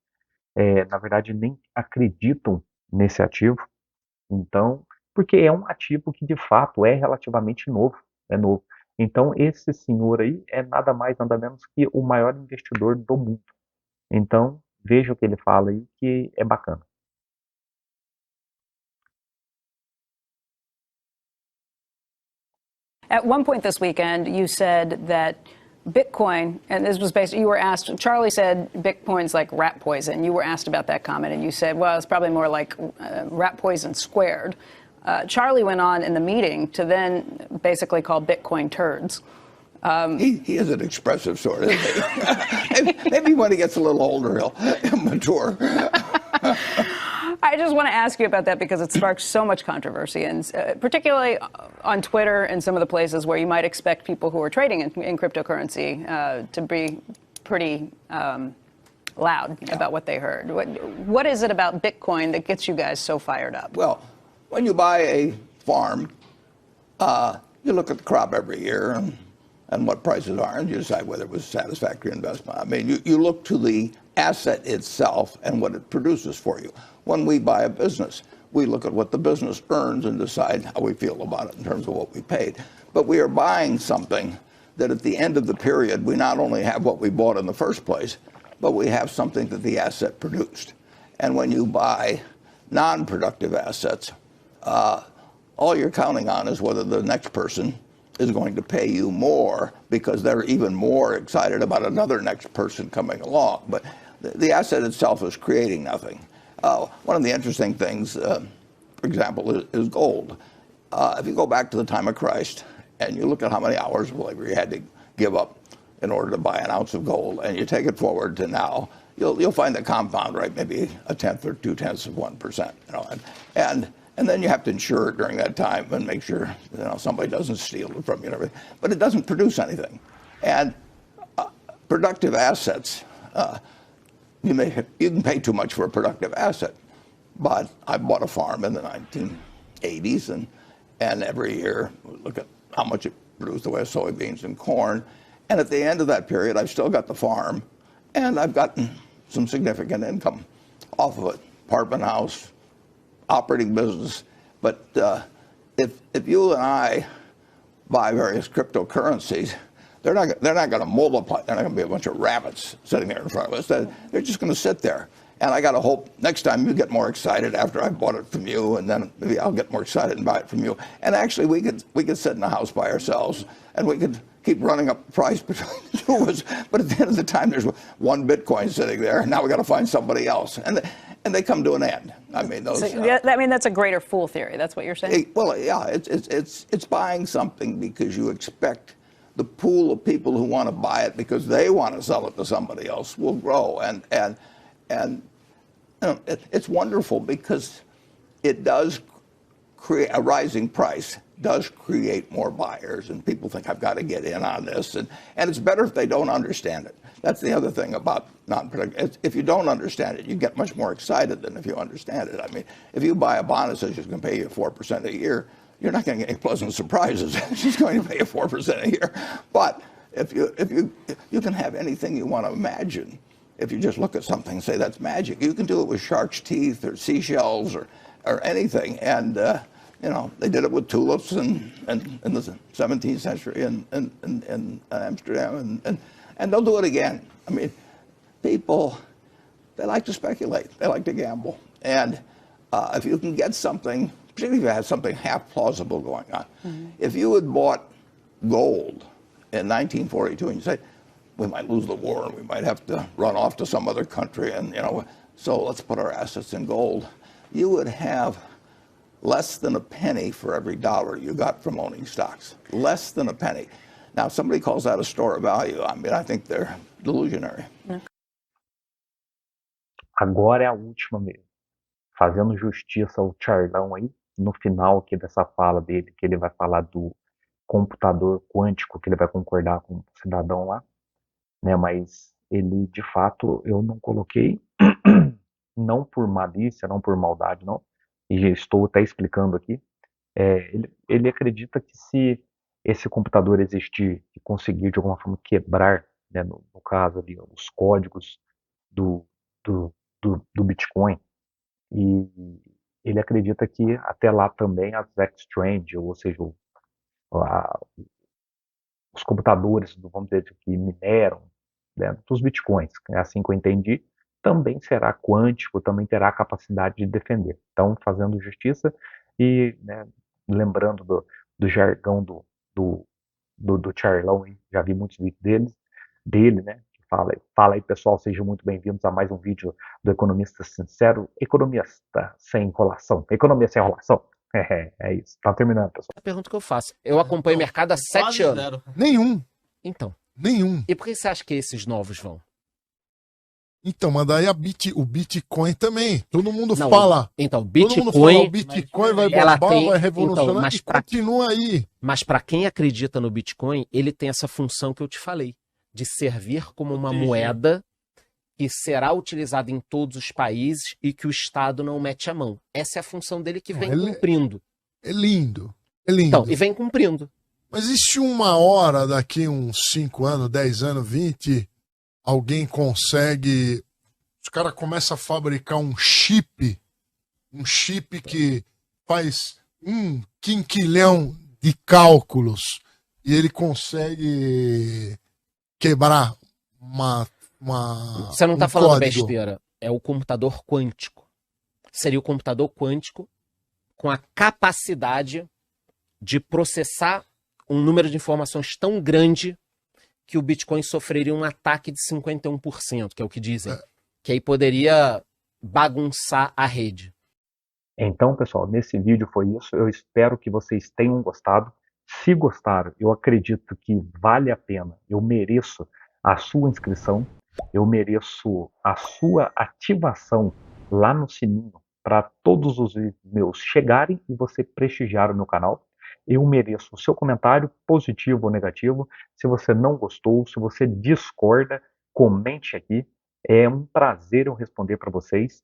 na verdade nem acreditam nesse ativo, então, porque é um ativo que de fato é relativamente novo, é novo. Então esse senhor aí é nada mais, nada menos que o maior investidor do mundo. Então veja o que ele fala aí, que é bacana. At one point this weekend, you said that Bitcoin, and this was based, you were asked, Charlie said Bitcoin's like rat poison. You were asked about that comment, and you said, well, it's probably more like rat poison squared. Charlie went on in the meeting to then basically call Bitcoin turds. He is an expressive sort, isn't he? Maybe when he gets a little older, he'll mature. I just want to ask you about that because it sparks so much controversy, and particularly on Twitter and some of the places where you might expect people who are trading in cryptocurrency to be pretty loud about what they heard. What is it about Bitcoin that gets you guys so fired up? Well, when you buy a farm, you look at the crop every year and what prices are, and you decide whether it was a satisfactory investment. I mean, you look to the asset itself and what it produces for you. When we buy a business, we look at what the business earns and decide how we feel about it in terms of what we paid. But we are buying something that at the end of the period, we not only have what we bought in the first place, but we have something that the asset produced. And when you buy non-productive assets, all you're counting on is whether the next person is going to pay you more because they're even more excited about another next person coming along. But the asset itself is creating nothing. One of the interesting things, for example, is gold. If you go back to the time of Christ and you look at how many hours of labor you had to give up in order to buy an ounce of gold, and you take it forward to now, you'll find the compound rate maybe 1/10 or 2/10 of 1%. You know, and then you have to insure it during that time and make sure somebody doesn't steal it from you and everything. But it doesn't produce anything. And productive assets, you can pay too much for a productive asset. But I bought a farm in the 1980s, and every year look at how much it produced the way of soybeans and corn. And at the end of that period, I've still got the farm, and I've gotten some significant income off of it. Apartment house, operating business. But if you and I buy various cryptocurrencies, they're not going to multiply. They're not going to be a bunch of rabbits sitting there in front of us. They're just going to sit there. And I got to hope next time you get more excited after I bought it from you, and then maybe I'll get more excited and buy it from you. And actually, we could sit in the house by ourselves, and we could keep running up the price between the two of us. But at the end of the time, there's one Bitcoin sitting there, and now we got to find somebody else. And they come to an end. I mean, those. That's a greater fool theory. That's what you're saying. Well, yeah, it's buying something because you expect the pool of people who want to buy it because they want to sell it to somebody else will grow, and you know, it's wonderful because it does create a rising price. Does create more buyers, and people think I've got to get in on this, and it's better if they don't understand it. That's the other thing about non-productive. If you don't understand it, you get much more excited than if you understand it. I mean, if you buy a bond that says it's going to pay you 4% a year, you're not going to get any pleasant surprises. She's going to pay you 4% a year. But if you can have anything you want to imagine. If you just look at something and say that's magic, you can do it with shark's teeth or seashells or anything. And you know, they did it with tulips in the 17th century in Amsterdam, and they'll do it again. I mean, people, they like to speculate, they like to gamble, and if you can get something, particularly if you have something half plausible going on, if you had bought gold in 1942 and you say, we might lose the war and we might have to run off to some other country, and you know, so let's put our assets in gold, you would have less than a penny for every dollar you got from owning stocks. Less than a penny. Now, if somebody calls that a store of value, I mean, I think they're delusionary. Agora é a última mesmo. Fazendo justiça ao Charlão aí, no final aqui dessa fala dele, que ele vai falar do computador quântico, que ele vai concordar com o cidadão lá, né? Mas ele, de fato, eu não coloquei, não por malícia, não por maldade, não. E já estou até explicando aqui, ele acredita que se esse computador existir e conseguir de alguma forma quebrar, né, no caso ali, os códigos do Bitcoin, e ele acredita que até lá também as exchange, ou seja, os computadores, vamos dizer, que mineram, né, dos Bitcoins, é assim que eu entendi, também será quântico, também terá a capacidade de defender. Então, fazendo justiça e, né, lembrando do jargão do Charlão, já vi muitos vídeos dele, né, que fala aí, pessoal, sejam muito bem-vindos a mais um vídeo do Economista Sincero, economista sem enrolação, economia sem enrolação. É isso, tá terminando, pessoal. A pergunta que eu faço, eu acompanho o mercado há 7 anos. Zero. Nenhum. Então. Nenhum. E por que você acha que esses novos vão? Então, mas daí o Bitcoin também. Todo mundo Não, fala. Então, todo mundo fala, o Bitcoin vai bombar, vai revolucionar, então, mas e continua aí. Mas para quem acredita no Bitcoin, ele tem essa função que eu te falei, de servir como uma moeda que será utilizada em todos os países e que o Estado não mete a mão. Essa é a função dele que vem cumprindo. É lindo. É lindo. Então, e vem cumprindo. Mas e se uma hora, daqui uns 5 anos, 10 anos, 20, alguém consegue... Os caras começam a fabricar um chip que faz 1 quinquilhão de cálculos e ele consegue quebrar Você não está falando código. besteira. É o computador quântico. Seria o computador quântico com a capacidade de processar um número de informações tão grande que o Bitcoin sofreria um ataque de 51%, que é o que dizem. Que aí poderia bagunçar a rede. Então, pessoal, nesse vídeo foi isso. Eu espero que vocês tenham gostado. Se gostaram, eu acredito que vale a pena. Eu mereço a sua inscrição. Eu mereço a sua ativação lá no sininho para todos os vídeos meus chegarem e você prestigiar o meu canal. Eu mereço o seu comentário, positivo ou negativo. Se você não gostou, se você discorda, comente aqui. É um prazer eu responder para vocês.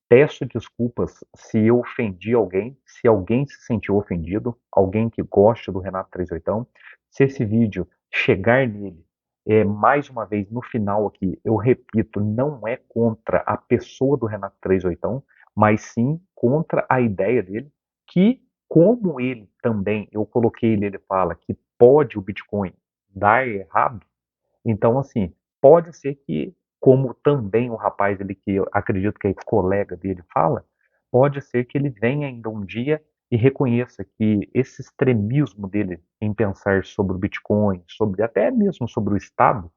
Peço desculpas se eu ofendi alguém, se alguém se sentiu ofendido, alguém que goste do Renato 38. Se esse vídeo chegar nele, mais uma vez no final aqui, eu repito, não é contra a pessoa do Renato 38, mas sim contra a ideia dele, que como ele também, eu coloquei ele fala que pode o Bitcoin dar errado, então assim, pode ser que, como também o rapaz ele que eu acredito que é colega dele fala, pode ser que ele venha ainda um dia e reconheça que esse extremismo dele em pensar sobre o Bitcoin, sobre até mesmo sobre o Estado,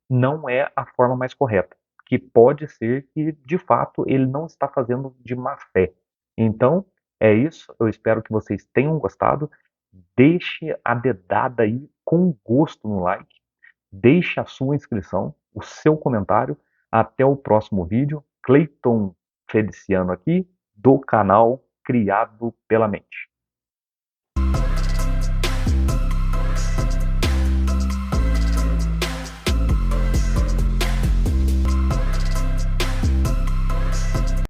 não é a forma mais correta. Que pode ser que, de fato, ele não está fazendo de má fé. Então, é isso. Eu espero que vocês tenham gostado. Deixe a dedada aí com gosto no like. Deixe a sua inscrição, o seu comentário. Até o próximo vídeo. Cleiton Feliciano aqui, do canal Criado pela Mente.